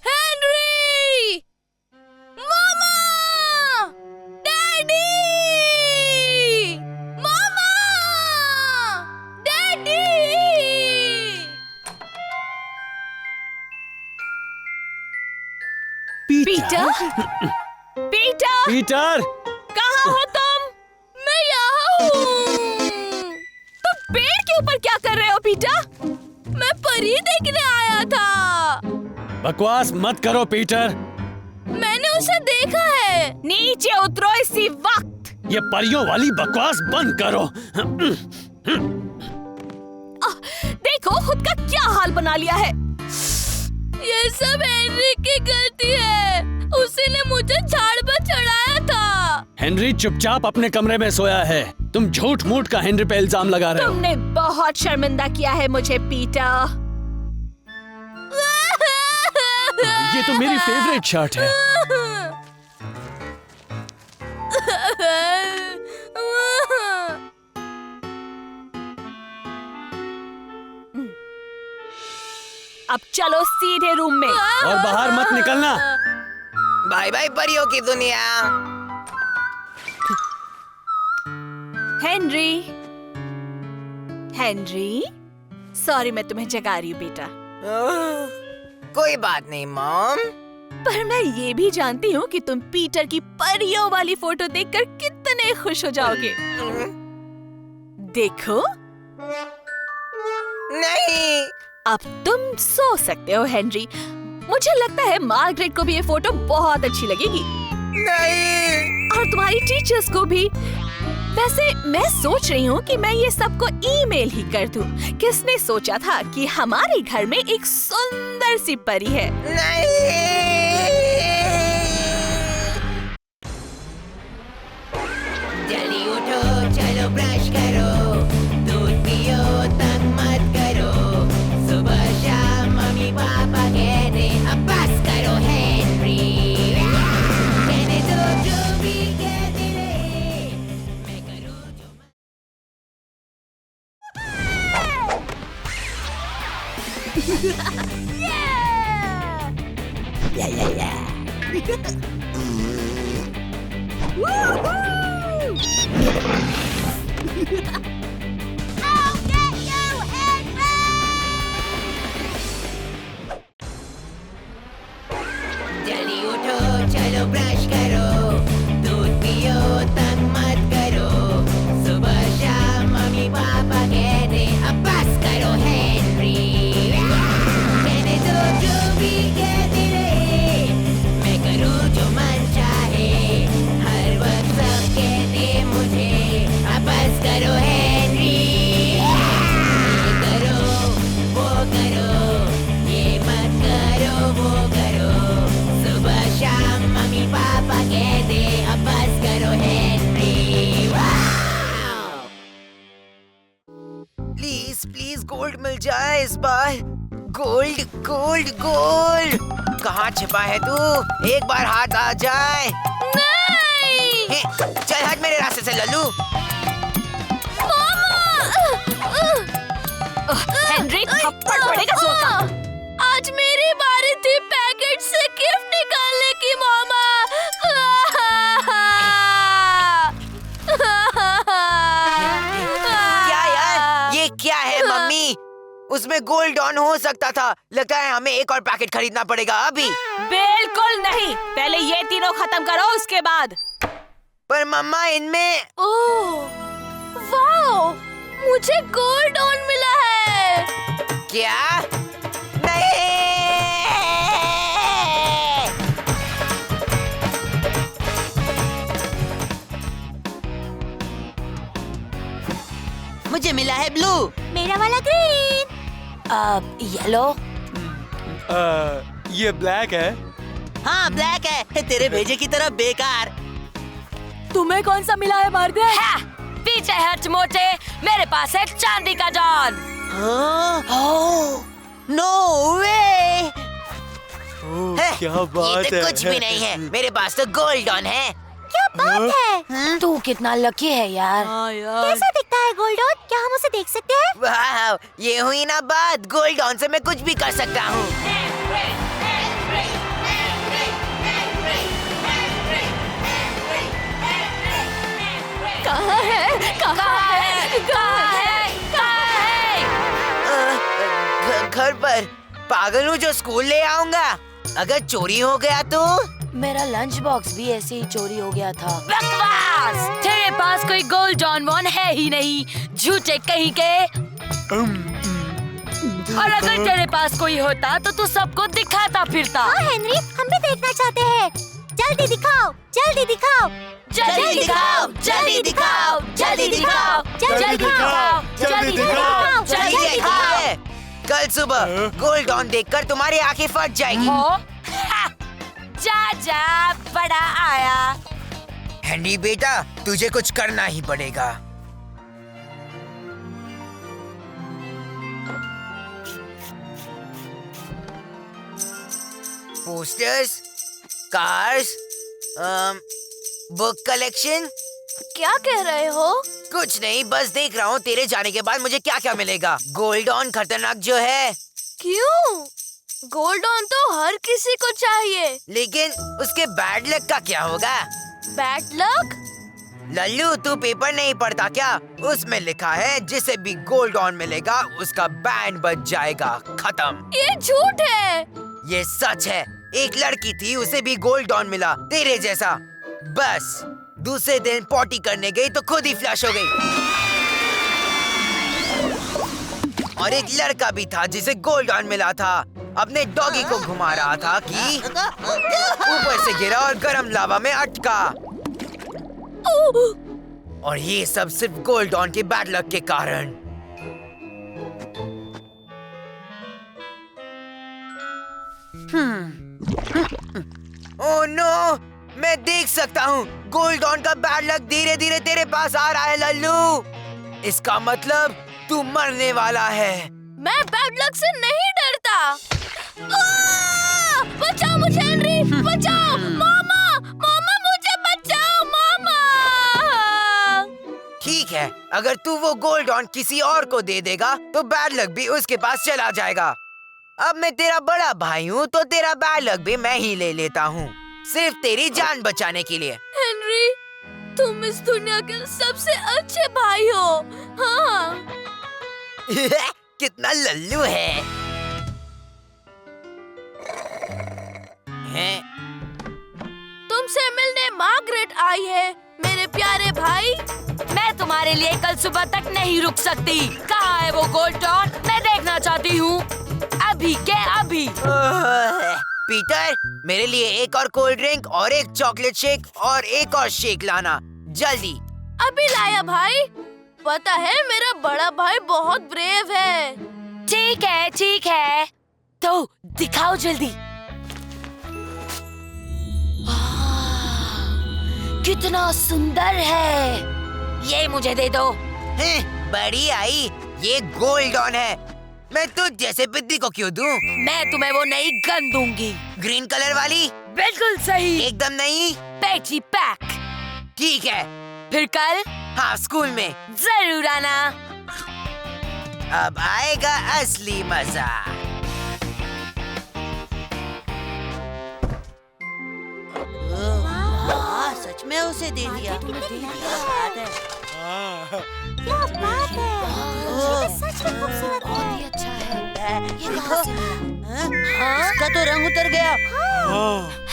हेनरी! मामा! डैडी! मामा! डैडी! पीटर? पीटर? पीटर! कहाँ हो तुम? मैं यहाँ हूँ। तुम पेड़ के ऊपर क्या कर रहे हो पीटर? मैं परी देखने आया था। बकवास मत करो पीटर। मैंने उसे देखा है। नीचे उतरो इसी वक्त। ये परियों वाली बकवास बंद करो। देखो खुद का क्या हाल बना लिया है। ये सब हेनरी की गलती है। उसी ने मुझे झाड़ पर चढ़ाया था। हेनरी चुपचाप अपने कमरे में सोया है। तुम झूठ मूठ का हेनरी पे इल्जाम लगा रहे हो। तुमने बहुत शर्मिंदा किया है मुझे पीटर। ये तो मेरी फेवरेट शर्ट है। अब चलो सीधे रूम में। और बाहर मत निकलना। बाय बाय परियों की दुनिया। हेनरी, हेनरी, सॉरी मैं तुम्हें जगा रही हूँ बेटा। कोई बात नहीं मॉम। पर मैं ये भी जानती हूँ कि तुम पीटर की परियों वाली फोटो देखकर कितने खुश हो जाओगे। देखो, नहीं। अब तुम सो सकते हो हेनरी। मुझे लगता है मार्गरेट को भी ये फोटो बहुत अच्छी लगेगी। नहीं। और तुम्हारी टीचर्स को भी। वैसे मैं सोच रही हूँ कि मैं ये सबको ईमेल ही कर दूँ। किसने सोचा था कि हमारे घर में एक सुंदर सी परी है। जल्दी उठो, चलो ब्रश करो, दूध पियो, तंग मत करो। सुबह शाम मम्मी पापा कहते अब बस करो हेनरी। कहने दो जो भी कहते रहे, मैं करूँ जो जल्दी उठो, चलो ब्रश करो, दूध पियो, तंग मत करो। सुबह शाम मम्मी पापा कहते अब बस करो हेनरी। कहने दो जो भी कहते रहे, मैं करूँ जो मन चाहे। हर वक्त सब कहते मुझे अब बस करो हेनरी। ये करो, वो करो, ये मत करो, वो करो। सुबह शाम मम्मी पापा कहते अब बस करो Henry. Wow! Please please gold मिल जाए इस बार। Gold gold gold. कहाँ छिपा है तू? एक बार हाथ आ जाए। नहीं! हे, चल हट मेरे रास्ते से लल्लू। हेनरी, थप्पड़ पड़ेगा जोर का। आज मेरी बारी थी पैकेट से गिफ्ट निकालने की मामा। क्या यार, ये क्या है मम्मी? उसमें गोल्ड ऑन हो सकता था। लगता है हमें एक और पैकेट खरीदना पड़ेगा अभी। बिल्कुल नहीं, पहले ये तीनों खत्म करो उसके बाद। पर मम्मा इनमें। ओह, वाओ! मुझे गोल्ड ऑन मिला है। क्या? नहीं। मुझे मिला है ब्लू। मेरा वाला ग्रीन। येलो। ये ब्लैक है। हाँ ब्लैक है, तेरे भेजे की तरह बेकार। तुम्हें कौन सा मिला है मार दे? पीछे हट मोटे, मेरे पास है चांदी का डॉन। नो वे। क्या बात ये तो कुछ भी नहीं है, मेरे पास तो गोल्ड डॉन है। क्या बात है? तू कितना लकी है यार। कैसा दिखता है गोल्ड डॉन? क्या हम उसे देख सकते हैं? वाह, ये हुई ना बात, गोल्ड डॉन से मैं कुछ भी कर सकता हूँ। कहाँ है? कहाँ है? कहाँ है? घर पर। पागल हूँ जो स्कूल ले आऊंगा। अगर चोरी हो गया तो? मेरा लंच बॉक्स भी ऐसे ही चोरी हो गया था। बकवास! तेरे पास कोई गोल्ड डॉन वॉन है ही नहीं, झूठे कहीं के। और अगर तेरे पास कोई होता तो तू सबको दिखाता फिरता। हाँ हेनरी, हम भी देखना चाहते हैं। जल्दी दिखाओ, जल्दी दिखाओ, जल्दी दिखाओ, जल्दी दिखाओ, जल्दी दिखाओ, जल्दी दिखाओ, जल्दी दिखाओ, जल्दी दिखाओ। कल सुबह गोल्ड डॉन देखकर तुम्हारी आंखें फट जाएगी। जा जा, बड़ा आया। हेनरी बेटा, तुझे कुछ करना ही पड़ेगा। Posters, cars, book collection. क्या कह रहे हो? कुछ नहीं, बस देख रहा हूँ तेरे जाने के बाद मुझे क्या क्या मिलेगा। गोल्ड डॉन खतरनाक जो है। क्यों? गोल्ड ऑन तो हर किसी को चाहिए। लेकिन उसके बैड लक का क्या होगा? Bad luck? लल्लू, तू पेपर नहीं पढ़ता क्या? उसमें लिखा है जिसे भी गोल्ड ऑन मिलेगा उसका बैंड बज जाएगा, खत्म। ये झूठ है। ये सच है। एक लड़की थी, उसे भी गोल्ड ऑन मिला, तेरे जैसा। बस दूसरे दिन पॉटी करने गई तो खुद ही फ्लश हो गई। और एक लड़का भी था जिसे गोल्ड ऑन मिला था, अपने डॉगी को घुमा रहा था कि ऊपर से गिरा और गरम लावा में अटका। और ये सब सिर्फ गोल्ड ऑन के बैड लक के कारण। ओह नो, मैं देख सकता हूँ गोल्ड ऑन का बैड लक धीरे धीरे तेरे पास आ रहा है लल्लू। इसका मतलब तू मरने वाला है। मैं बैड लक से नहीं डरता। बचाओ मुझे हेनरी, बचाओ। मामा, मामा मुझे बचाओ, मामा। ठीक है, अगर तू वो गोल्ड ऑन किसी और को दे देगा तो बैड लक भी उसके पास चला जाएगा। अब मैं तेरा बड़ा भाई हूँ तो तेरा बैड लक भी मैं ही ले लेता हूँ, सिर्फ तेरी जान बचाने के लिए। हेनरी, तुम इस दुनिया के सबसे अच्छे भाई हो। हाँ। कितना लल्लू है। तुमसे मिलने मार्गरेट आई है, मेरे प्यारे भाई। मैं तुम्हारे लिए कल सुबह तक नहीं रुक सकती। कहाँ है वो गोल्ड डॉन? मैं देखना चाहती हूँ, अभी के अभी। पीटर, मेरे लिए एक और कोल्ड ड्रिंक और एक चॉकलेट शेक और एक और शेक लाना, जल्दी। अभी लाया भाई। पता है मेरा बड़ा भाई बहुत ब्रेव है। ठीक है, ठीक है, तो दिखाओ जल्दी। कितना सुंदर है। ये मुझे दे दो। बड़ी आई, ये गोल्ड ऑन है। मैं तुझ जैसे बिद्दी को क्यों दूं? मैं तुम्हें वो नई गन दूंगी। ग्रीन कलर वाली? बिल्कुल सही। एकदम नहीं? Patchy pack. ठीक है, फिर कल? हाँ, स्कूल में जरूर आना। अब आएगा असली मजा। सच में उसे दे दिया। क्या बात है? ये सच में खूबसूरत है। बहुत ही अच्छा है। ये कहाँ से मिला? इसका तो रंग उतर गया।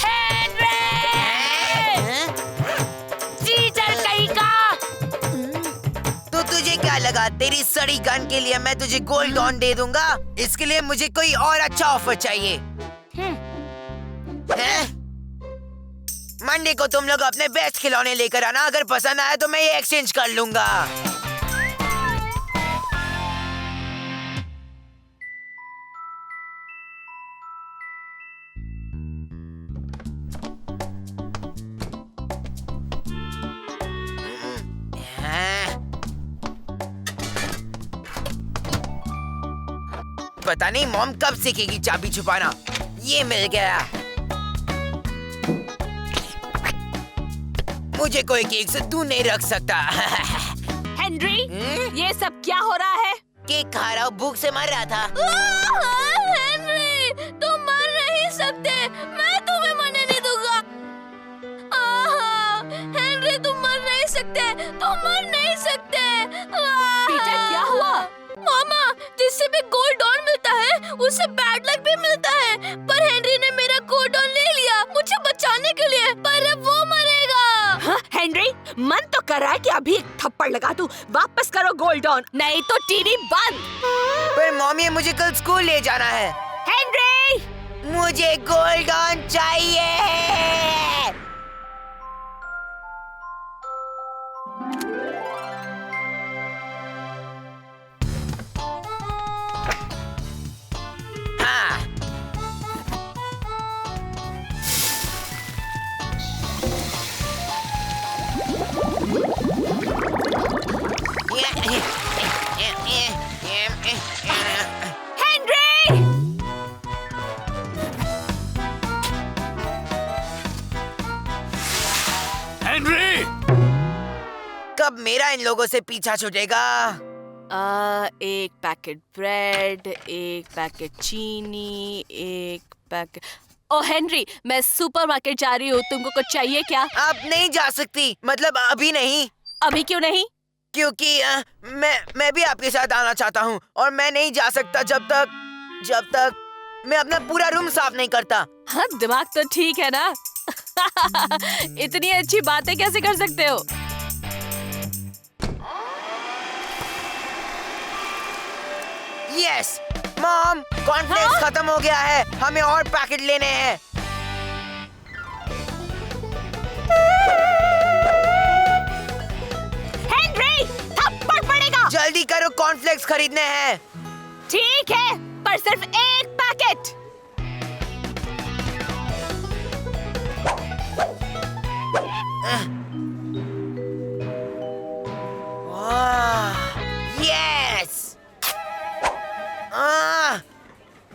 हेनरी! चीटर कहीं का। तो तुझे क्या लगा तेरी सड़ी गन के लिए मैं तुझे गोल्ड ऑन दे दूंगा? इसके लिए मुझे कोई और अच्छा ऑफर चाहिए। मंडे को तुम लोग अपने बेस्ट खिलौने लेकर आना, अगर पसंद आया तो मैं ये एक्सचेंज कर लूंगा। पता नहीं मॉम कब सीखेगी चाबी छुपाना। ये मिल गया। मुझे कोई केक से दूर नहीं रख सकता। हेनरी, ये सब क्या हो रहा है? केक खा रहा हूँ, भूख से मर रहा था। हेनरी, तुम मर नहीं सकते। मैं तुम्हें मरने नहीं दूंगा। हेनरी, तुम मर नहीं सकते। तुम मर नहीं सकते। पीटर, क्या हुआ? मामा, जिससे भी गोल्ड डॉन मिलता है उससे बैड लक भी मिलता है। पर हेनरी ने मेरा गोल्ड डॉन ले लिया मुझे बचाने के लिए, पर अब वो मरेगा। हाँ, हेनरी, मन तो कर रहा है कि अभी एक थप्पड़ लगा दूं। वापस करो गोल्ड ऑन, नहीं तो टीवी बंद। पर मॉमी, मुझे कल स्कूल ले जाना है। हेनरी, मुझे गोल्ड ऑन चाहिए। हेनरी! कब मेरा इन लोगों से पीछा छूटेगा? एक पैकेट ब्रेड, एक पैकेट चीनी, एक पैकेट। ओ हेनरी, मैं सुपरमार्केट जा रही हूँ, तुमको कुछ चाहिए क्या? आप नहीं जा सकती, मतलब अभी नहीं। अभी क्यों नहीं? क्योंकि मैं भी आपके साथ आना चाहता हूँ और मैं नहीं जा सकता जब तक मैं अपना पूरा रूम साफ नहीं करता। हाँ, दिमाग तो ठीक है ना? इतनी अच्छी बातें कैसे कर सकते हो? यस मॉम, कॉर्नफ्लेक्स खत्म हो गया है, हमें और पैकेट लेने हैं। हेनरी, थप्पड़ पड़ेगा। जल्दी करो, कॉर्नफ्लेक्स खरीदने हैं। ठीक है, पर सिर्फ एक पैकेट। यस।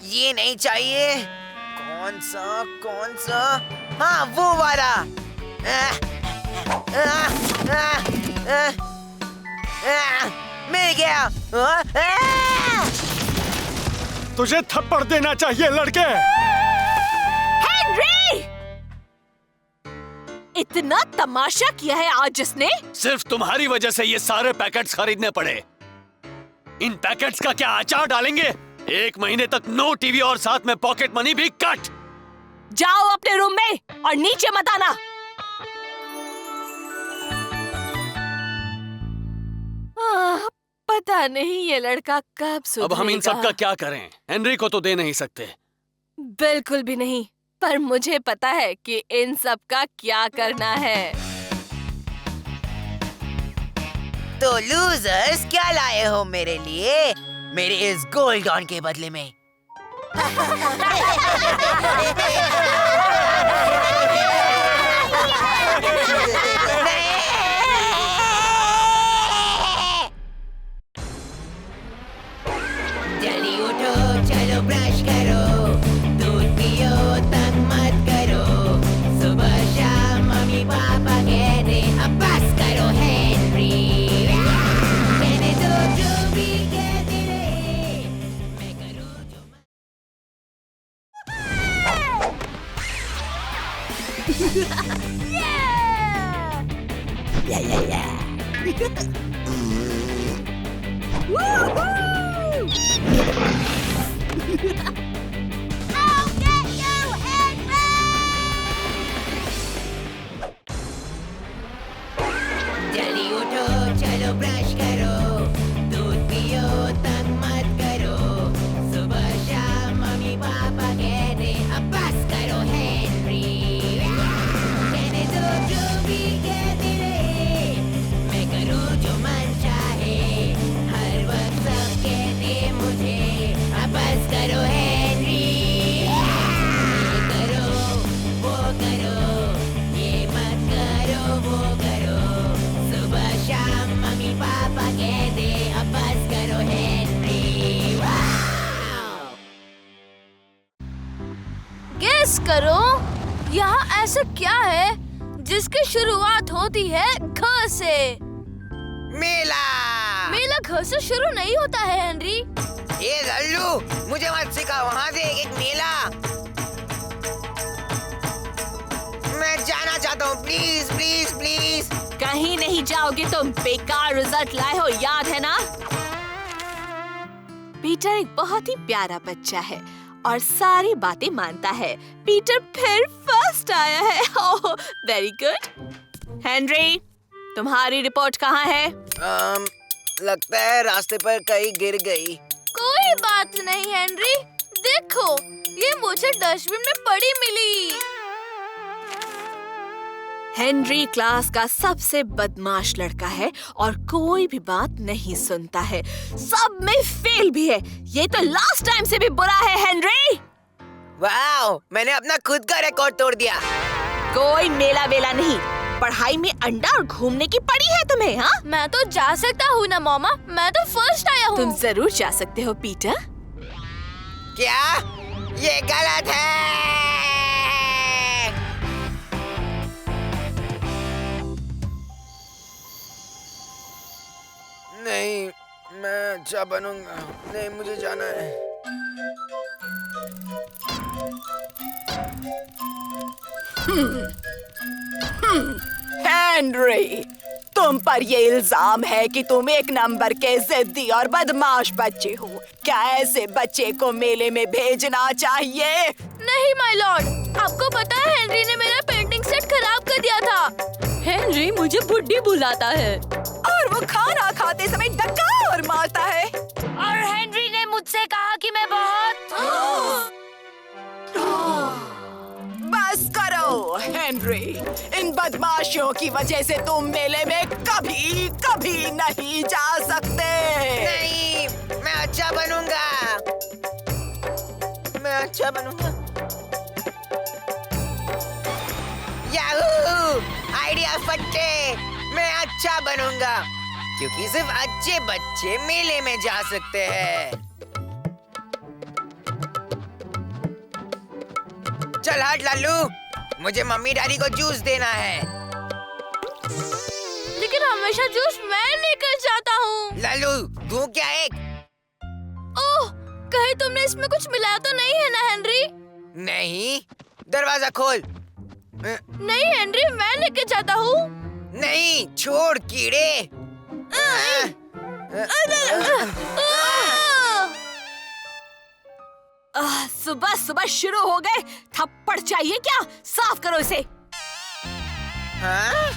ये नहीं चाहिए। कौन सा? हाँ, वो वाला। मिल गया। तुझे थप्पड़ देना चाहिए लड़के। हेनरी! इतना तमाशा किया है आज जिसने। सिर्फ तुम्हारी वजह से ये सारे पैकेट्स खरीदने पड़े। इन पैकेट्स का क्या अचार डालेंगे? 1 महीने तक नो टीवी और साथ में पॉकेट मनी भी कट। जाओ अपने रूम में और नीचे मत आना। पता नहीं ये लड़का कब सुधरेगा। अब हम इन सब का क्या करें? हेनरी को तो दे नहीं सकते। बिल्कुल भी नहीं, पर मुझे पता है कि इन सब का क्या करना है। तो लूजर्स, क्या लाए हो मेरे लिए? मेरे इस गोल्ड ऑन के बदले में। जल्दी उठो, चलो ब्रश करो, दूध पियो, तंग मत करो। सुबह शाम मम्मी पापा कहते अब बस करो हेनरी। कहने दो जो भी कहते रहे, मैं करूँ जो जल्दी उठो, चलो ब्रश करो, दूध पियो, तंग मत करो। सुबह शाम मम्मी पापा कहते अब बस करो हेनरी। कहने दो जो भी कहते रहे, मैं करूँ जो मन चाहे। हर वक्त सब कहते मुझे अब बस करो हेनरी। गेस करो, यहाँ ऐसा क्या है जिसकी शुरुआत होती है घ से? मेला। मेला घ से शुरू नहीं होता है हेनरी। ये लल्लू, मुझे मत सिखा। वहाँ से एक मेला। मैं जाना चाहता हूँ, प्लीज प्लीज प्लीज। कहीं नहीं जाओगे तुम, बेकार रिजल्ट लाए हो, याद है ना? पीटर एक बहुत ही प्यारा बच्चा है और सारी बातें मानता है। पीटर फिर फर्स्ट आया है। ओह, वेरी गुड। हेनरी, तुम्हारी रिपोर्ट कहाँ है? लगता है रास्ते पर कहीं गिर गई। कोई बात नहीं हेनरी, देखो ये मुझे डस्टबिन में पड़ी मिली। हेनरी क्लास का सबसे बदमाश लड़का है और कोई भी बात नहीं सुनता है। सब में फेल भी है। ये तो लास्ट टाइम से भी बुरा है हेनरी। वाओ, मैंने अपना खुद का रिकॉर्ड तोड़ दिया। कोई मेला वेला नहीं, पढ़ाई में अंडा और घूमने की पड़ी है तुम्हें। हाँ, मैं तो जा सकता हूँ ना मामा, मैं तो फर्स्ट आया हूँ। तुम जरूर जा सकते हो पीटर। क्या? ये गलत है। नहीं, मैं अच्छा बनूंगा। नहीं, मुझे जाना है। हेनरी, तुम पर ये इल्जाम है कि तुम एक नंबर के जिद्दी और बदमाश बच्चे हो। क्या ऐसे बच्चे को मेले में भेजना चाहिए? नहीं माय लॉर्ड, आपको पता है हेनरी ने मेरा पेंटिंग सेट खराब कर दिया था। हेनरी मुझे बुड्ढी बुलाता है और वो खाना खाते समय डकार और मारता है। और हेनरी ने मुझसे कहा कि मैं बहुत बस करो हेनरी, इन बदमाशियों की वजह से तुम मेले में कभी कभी नहीं जा सकते। नहीं, मैं अच्छा बनूंगा। मैं अच्छा बनूंगा। याहू! आइडिया फट्टे! मैं अच्छा बनूंगा क्योंकि सिर्फ अच्छे बच्चे मेले में जा सकते हैं। चल हट लल्लू, मुझे मम्मी डैडी को जूस देना है। लेकिन हमेशा जूस मैं लेकर जाता हूँ। लल्लू, तू क्या एक? ओह, कहीं तुमने इसमें कुछ मिलाया तो नहीं है ना हेनरी? नहीं, दरवाजा खोल। नहीं हेनरी, मैं लेके जाता हूँ। नहीं, छोड़ कीड़े। सुबह सुबह शुरू हो गए। थप्पड़ चाहिए क्या? साफ करो इसे। हाँ?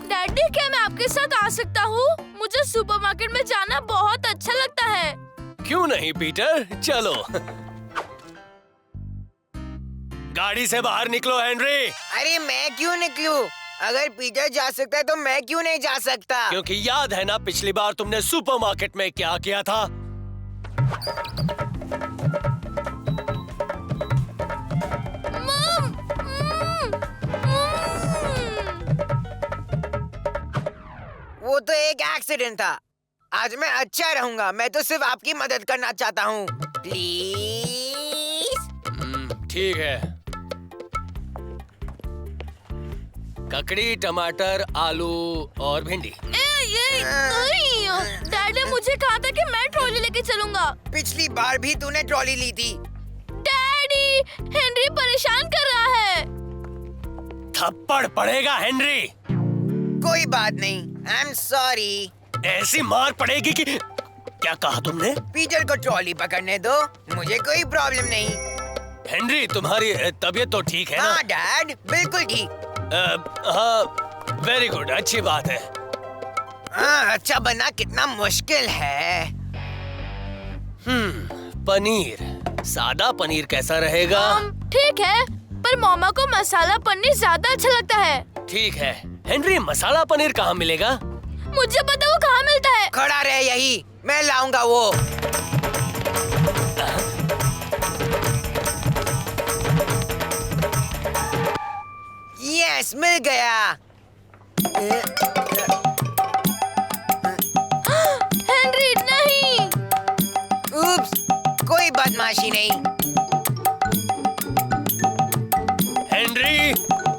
डैडी, क्या मैं आपके साथ आ सकता हूँ? मुझे सुपरमार्केट में जाना बहुत अच्छा लगता है। क्यों नहीं पीटर, चलो। गाड़ी से बाहर निकलो हेनरी। अरे मैं क्यों निकलूं? अगर पीटर जा सकता है तो मैं क्यों नहीं जा सकता? क्योंकि याद है ना पिछली बार तुमने सुपरमार्केट में क्या किया था? वो तो एक एक्सीडेंट था। आज मैं अच्छा रहूंगा। मैं तो सिर्फ आपकी मदद करना चाहता हूँ, प्लीज। ठीक है। ककड़ी, टमाटर, आलू और भिंडी। ये नहीं। डैडी ने मुझे कहा था कि मैं ट्रॉली लेके चलूंगा। पिछली बार भी तूने ट्रॉली ली थी। डैडी, हेनरी परेशान कर रहा है। थप्पड़ पड़ेगा हेनरी। कोई बात नहीं, आई एम सॉरी। ऐसी मार पड़ेगी कि क्या कहा तुमने? पीटर को ट्रॉली पकड़ने दो, मुझे कोई प्रॉब्लम नहीं। हेनरी, तुम्हारी तबीयत तो ठीक है ना? हाँ डैड, बिल्कुल ठीक। हाँ, वेरी गुड, अच्छी बात है। हाँ, अच्छा बनना कितना मुश्किल है। पनीर, सादा पनीर कैसा रहेगा? ठीक है, पर मामा को मसाला पनीर ज्यादा अच्छा लगता है। ठीक है। हेनरी, मसाला पनीर कहाँ मिलेगा? मुझे पता वो कहाँ मिलता है। खड़ा रहे यही, मैं लाऊंगा वो। यस, मिल गया। हेनरी नहीं। उप्स, कोई बात बदमाशी नहीं। हेनरी,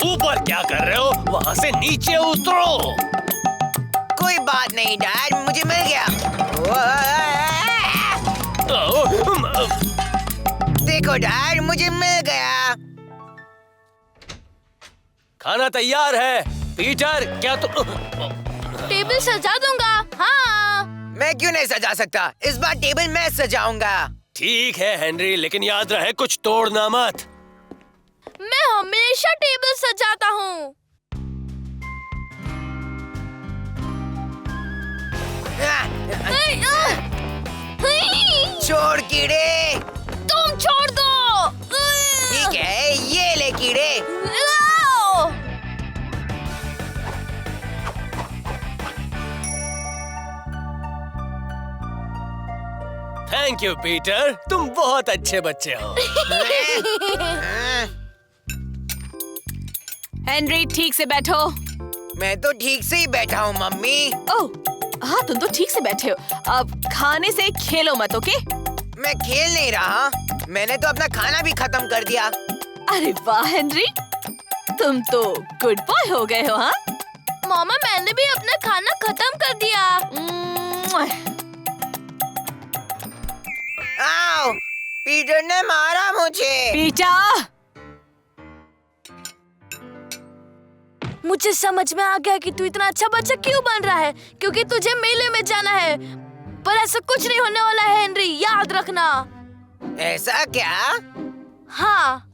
ऊपर क्या कर रहे हो? वहाँ से नीचे उतरो। कोई बात नहीं डैड, मुझे मिल गया। देखो डैड, मुझे मिल गया। खाना तैयार है। पीटर, क्या तुम टेबल सजा दूंगा। हाँ। मैं क्यों नहीं सजा सकता? इस बार टेबल मैं सजाऊंगा। ठीक है हेनरी, लेकिन याद रहे कुछ तोड़ना मत। मैं हमेशा टेबल सजाता हूँ। छोड़ कीड़े। तुम छोड़ दो। ठीक है, ये ले कीड़े। थैंक यू पीटर, तुम बहुत अच्छे बच्चे हो। हेनरी, ठीक से बैठो। मैं तो ठीक से ही बैठा हूँ मम्मी। ओह, हाँ तुम तो ठीक से बैठे हो। अब खाने से खेलो मत, ओके? मैं खेल नहीं रहा, मैंने तो अपना खाना भी खत्म कर दिया। अरे वाह हेनरी, तुम तो गुड बॉय हो गए हो। हाँ मामा, मैंने भी अपना खाना खत्म कर दिया। आओ, पीटर ने मारा मुझे। पीटर, मुझे समझ में आ गया कि तू इतना अच्छा बच्चा क्यों बन रहा है, क्योंकि तुझे मेले में जाना है। पर ऐसा कुछ नहीं होने वाला है हेनरी, याद रखना। ऐसा क्या? हाँ,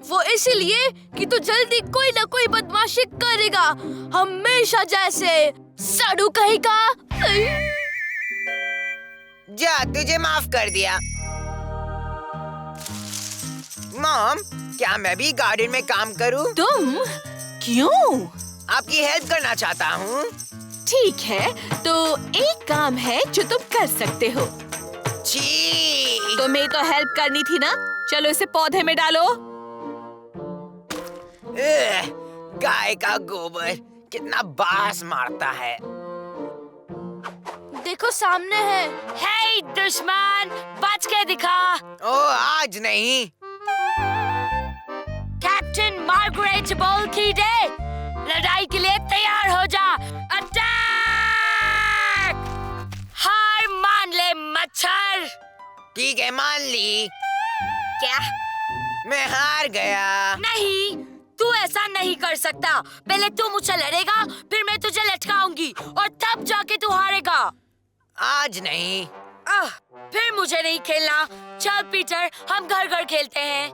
वो इसीलिए कि तू जल्दी कोई ना कोई बदमाशी करेगा, हमेशा जैसे। साडू कहेगा। जा, तुझे माफ कर दिया। मॉम, क्या मैं भी गार्डन में काम करूं? तुम क्यों? आपकी हेल्प करना चाहता हूँ। ठीक है, तो एक काम है जो तुम कर सकते हो। छी! तुम्हें तो हेल्प करनी थी ना, चलो इसे पौधे में डालो। गाय का गोबर कितना बास मारता है। देखो सामने है। हे दुश्मन, बच के दिखा। ओ, आज नहीं। कैप्टन मार्गरेट बॉल कीड़े, लड़ाई के लिए तैयार हो जा। अटैक! हार मान ले मच्छर। ठीक है, मान ली। क्या? मैं हार गया। नहीं, तू ऐसा नहीं कर सकता। पहले तू मुझसे लड़ेगा, फिर मैं तुझे लटकाऊंगी और तब जाके तू हारेगा। आज नहीं। फिर मुझे नहीं खेलना। चल पीटर, हम घर घर खेलते हैं।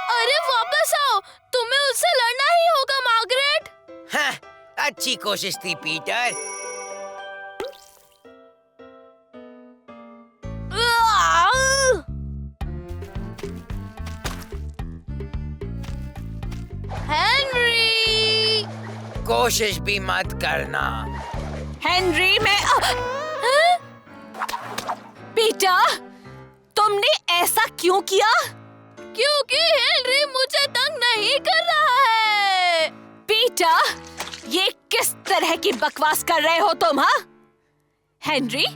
अरे वापस आओ, तुम्हें उससे लड़ना ही होगा मार्गरेट। हाँ, अच्छी कोशिश थी पीटर। हेनरी, कोशिश भी मत करना। हेनरी, मैं पीटर, तुमने ऐसा क्यों किया? क्योंकि हेनरी मुझे तंग नहीं कर रहा है। पीटर, ये किस तरह की बकवास कर रहे हो तुम? हाँ हेनरी,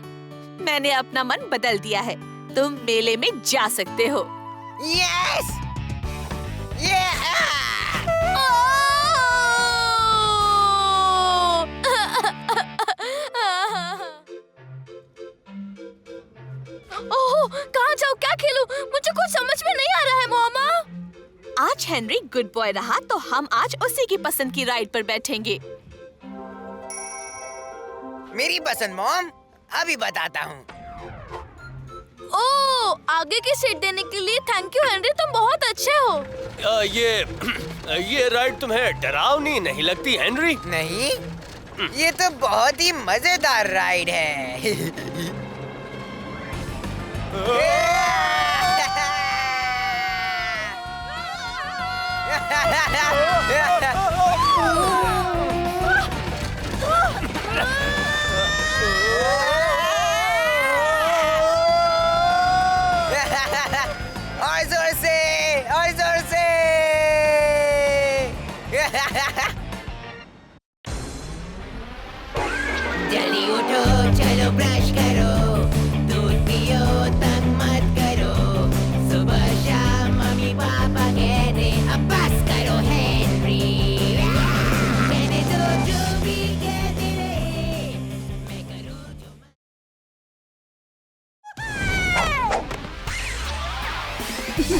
मैंने अपना मन बदल दिया है, तुम मेले में जा सकते हो। यस! ओह, कहाँ जाऊँ, क्या खेलूं? मुझे कुछ समझ में नहीं आ रहा है मामा। आज हेनरी गुड बॉय रहा तो हम आज उसी की पसंद की राइड पर बैठेंगे। मेरी पसंद मॉम, अभी बताता हूँ। ओह, आगे की सीट देने के लिए थैंक यू हेनरी, तुम बहुत अच्छे हो। ये राइड तुम्हें डरावनी नहीं लगती हेनरी? नहीं, ये तो बहुत ही मजेदार राइड है। और जोर से, और जोर से। जल्दी उठो, चलो ब्रश करो, दूध पियो, तंग मत करो, जल्दी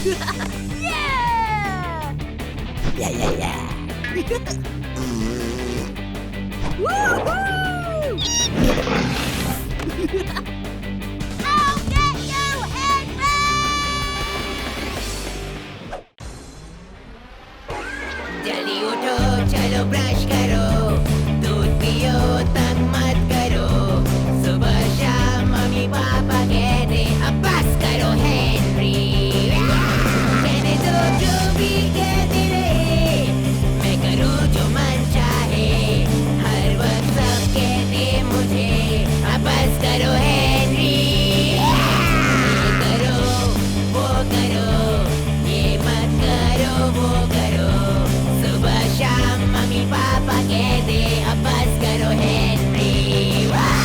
उठो, चलो ब्रश करो, दूध पियो, तंग मत करो। सुबह शाम मम्मी पापा कहते अब बस करो हेनरी। कहने दो जो भी कहते रहे, मैं करूँ जो मन चाहे। हर वक्त सब कहते मुझे अब बस करो हेनरी। ये करो, वो करो, ये मत करो, वो करो। सुबह शाम मम्मी पापा कहते अब बस करो हेनरी। वाव!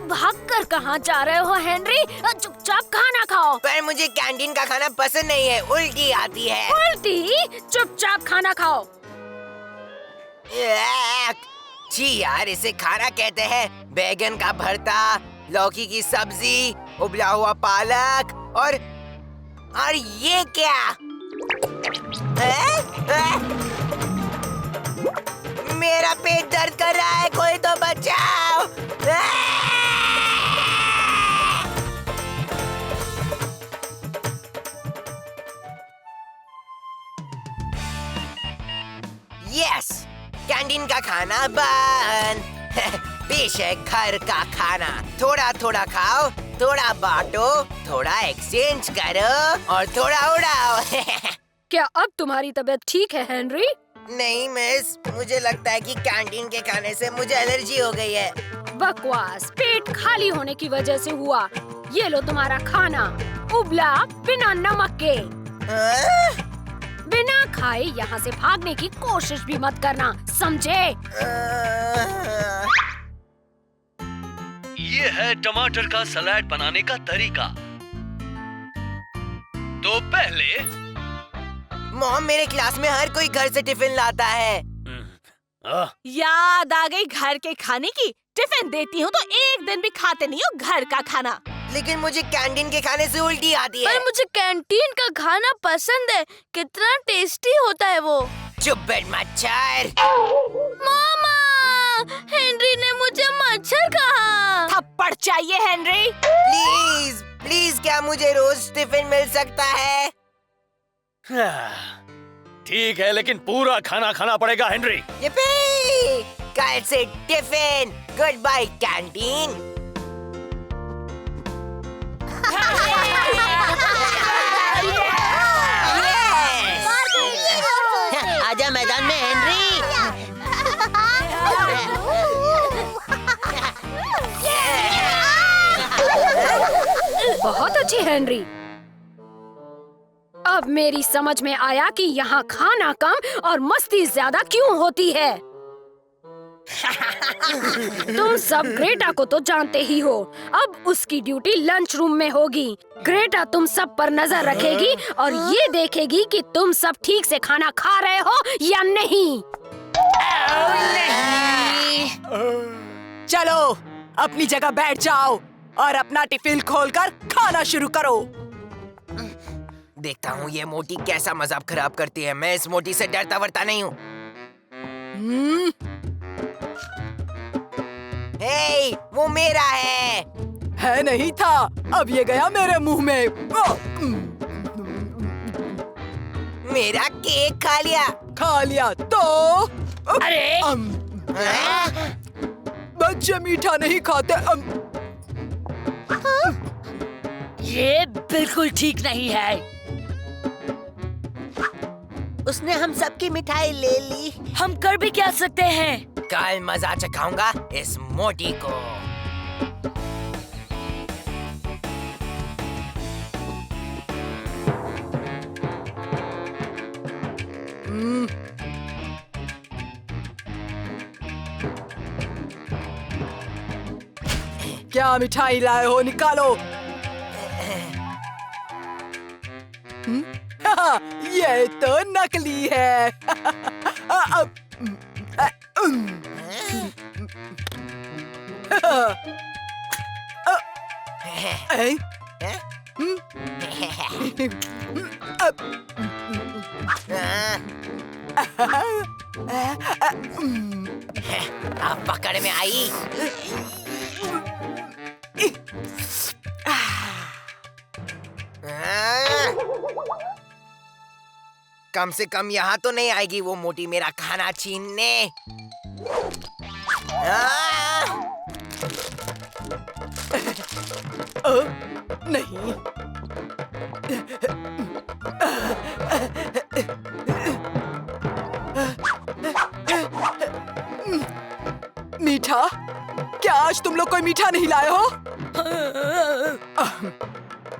भाग कर कहाँ जा रहे हो हेनरी? चुपचाप खाना खाओ। पर मुझे कैंटीन का खाना पसंद नहीं है, उल्टी आती है। उल्टी? चुपचाप खाना खाओ। जी यार, इसे खाना कहते हैं। बैगन का भरता, लौकी की सब्जी, उबला हुआ पालक और ये क्या? मेरा पेट दर्द कर रहा है, कोई तो बचाओ। यस, कैंटीन का खाना बंद। पेश है घर का खाना। थोड़ा थोड़ा खाओ, थोड़ा बांटो, थोड़ा एक्सचेंज करो और थोड़ा उड़ाओ। क्या अब तुम्हारी तबीयत ठीक है हेनरी? नहीं मिस, मुझे लगता है कि कैंटीन के खाने से मुझे एलर्जी हो गई है। बकवास, पेट खाली होने की वजह से हुआ। ये लो तुम्हारा खाना, उबला बिना नमक के। बिना खाए यहाँ से भागने की कोशिश भी मत करना, समझे? ये है टमाटर का सलाद बनाने का तरीका। तो पहले मॉम, मेरे क्लास में हर कोई घर से टिफिन लाता है। याद आ गई घर के खाने की। टिफिन देती हूँ तो एक दिन भी खाते नहीं हो घर का खाना। लेकिन मुझे कैंटीन के खाने से उल्टी आती है। पर मुझे कैंटीन का खाना पसंद है, कितना टेस्टी होता है वो। चुप बैठ मच्छर। मामा, हेनरी ने मुझे मच्छर कहा। थप्पड़ चाहिए हेनरी? प्लीज प्लीज, क्या मुझे रोज टिफिन मिल सकता है? ठीक है, लेकिन पूरा खाना खाना पड़ेगा हेनरी। yippee! कल से टिफिन, गुड बाय कैंटीन। आजा मैदान में हेनरी। बहुत अच्छी हेनरी। अब मेरी समझ में आया कि यहाँ खाना कम और मस्ती ज्यादा क्यों होती है। तुम सब ग्रेटा को तो जानते ही हो। अब उसकी ड्यूटी लंच रूम में होगी। ग्रेटा तुम सब पर नजर रखेगी और ये देखेगी कि तुम सब ठीक से खाना खा रहे हो या नहीं। चलो अपनी जगह बैठ जाओ और अपना टिफिन खोलकर खाना शुरू करो। देखता हूँ ये मोटी कैसा मजाक खराब करती है। मैं इस मोटी से डरता वरता नहीं हूँ। हे, वो मेरा है नहीं था, अब ये गया मेरे मुंह में। मेरा केक खा लिया। खा लिया तो? अरे बच्चे मीठा नहीं खाते। ये बिल्कुल ठीक नहीं है। उसने हम सबकी मिठाई ले ली। हम कर भी क्या सकते हैं? कल मजा चखाऊंगा इस मोटी को। क्या मिठाई लाए हो, निकालो। ये तो नकली है। अब पकड़ में आई। कम से कम यहाँ तो नहीं आएगी वो मोटी मेरा खाना छीनने। नहीं। मीठा? क्या आज तुम लोग कोई मीठा नहीं लाए हो?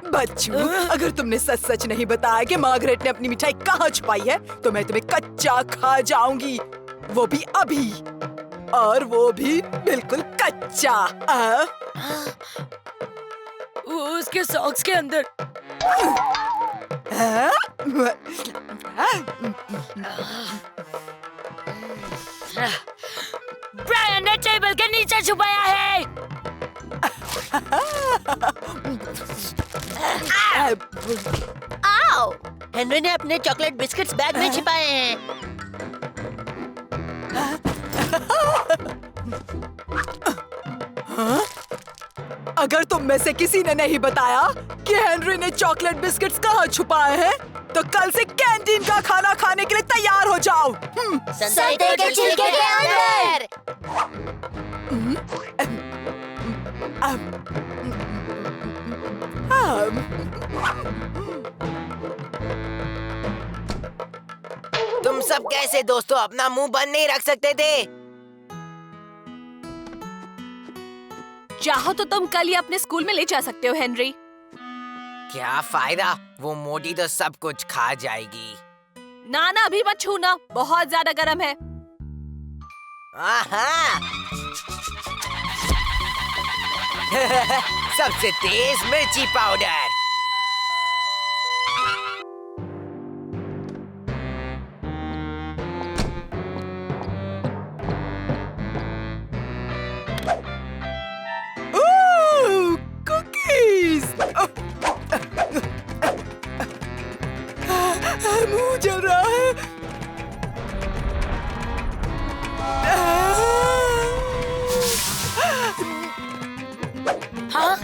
बच्चों, अगर तुमने सच सच नहीं बताया कि मार्गरेट ने अपनी मिठाई कहाँ छुपाई है, तो मैं तुम्हें कच्चा खा जाऊंगी, वो भी अभी, और वो भी बिल्कुल कच्चा। उसके सॉक्स के अंदर। ब्रायन ने टेबल के नीचे छुपाया है। आओ, हेनरी ने अपने चॉकलेट बिस्किट्स बैग में छिपाए हैं। अगर तुम में से किसी ने नहीं बताया कि हेनरी ने चॉकलेट बिस्किट्स कहाँ छुपाए हैं, तो कल से कैंटीन का खाना खाने के लिए तैयार हो जाओ। संतरे के छिलके के अंदर। तुम सब कैसे दोस्तों अपना मुंह बंद नहीं रख सकते थे? चाहो तो तुम कल ही अपने स्कूल में ले जा सकते हो हेनरी। क्या फायदा, वो मोटी तो सब कुछ खा जाएगी। ना अभी मत छूना, बहुत ज्यादा गर्म है। सबसे तेज मिर्ची पाउडर। कुकीज। मुंह जल रहा है। हाँ?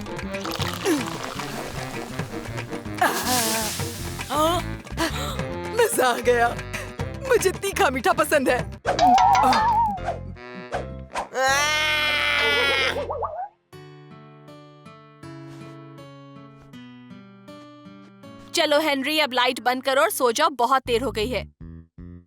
मजा आ गया। मुझे तीखा मीठा पसंद है। चलो हेनरी, अब लाइट बंद करो और सो जाओ, बहुत देर हो गई है।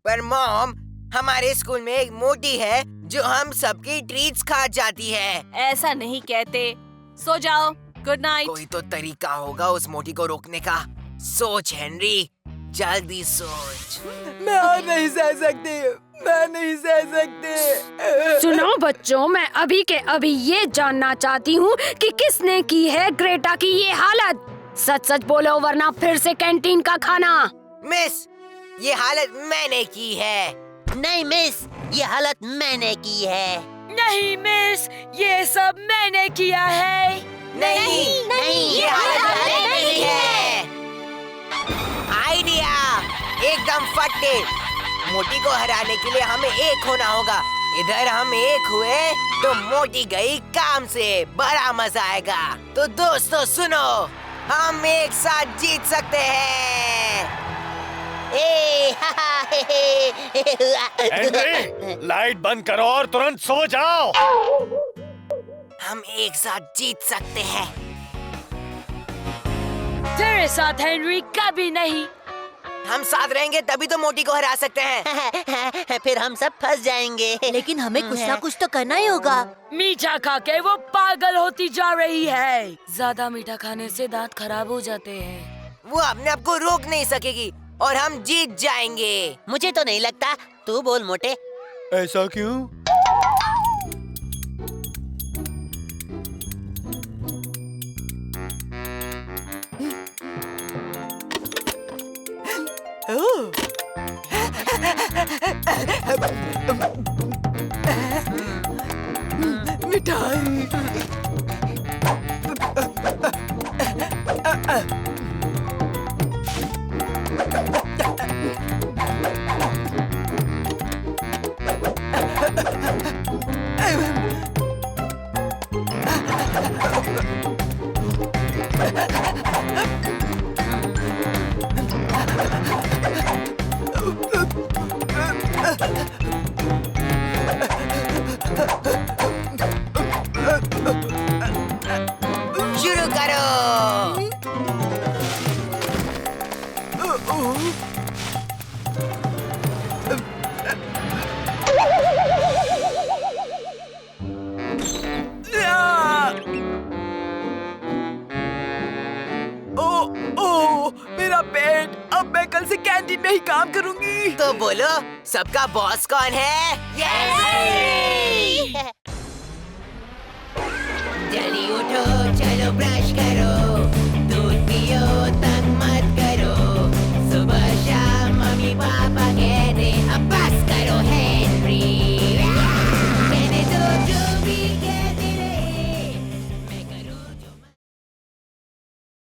पर मॉम, हमारे स्कूल में एक मोटी है जो हम सबकी ट्रीट्स खा जाती है। ऐसा नहीं कहते। सो जाओ, गुड नाइट। कोई तो तरीका होगा उस मोटी को रोकने का। सोच हेनरी, जल्दी सोच। मैं और नहीं सह सकती, मैं नहीं सह सकती। सुनो बच्चों, मैं अभी के अभी ये जानना चाहती हूँ कि किसने की है ग्रेटा की ये हालत। सच सच बोलो वरना फिर से कैंटीन का खाना। मिस, ये हालत मैंने की है। नहीं मिस, ये हालत मैंने की है। नहीं मिस, ये सब मैंने किया है। नहीं, ये हालत मैंने की है। आइडिया एकदम फटे। मोटी को हराने के लिए हमें एक होना होगा। इधर हम एक हुए तो मोटी गई काम से। बड़ा मजा आएगा। तो दोस्तों सुनो, हम एक साथ जीत सकते हैं। हेनरी, लाइट बंद करो और तुरंत सो जाओ। हम एक साथ जीत सकते हैं। तेरे साथ हेनरी कभी नहीं। हम साथ रहेंगे तभी तो मोटी को हरा सकते हैं। फिर हम सब फंस जाएंगे। लेकिन हमें कुछ ना कुछ तो करना ही होगा। मीठा खा के वो पागल होती जा रही है। ज्यादा मीठा खाने से दांत खराब हो जाते हैं। वो अपने आप को रोक नहीं सकेगी और हम जीत जाएंगे। मुझे तो नहीं लगता। तू बोल मोटे। ऐसा क्यों? मिठाई। शुरू करो। मेरा पेट, अब मैं कल से कैंटीन में ही काम करूंगी। तो बोलो, सबका बॉस कौन है? जल्दी उठो, चलो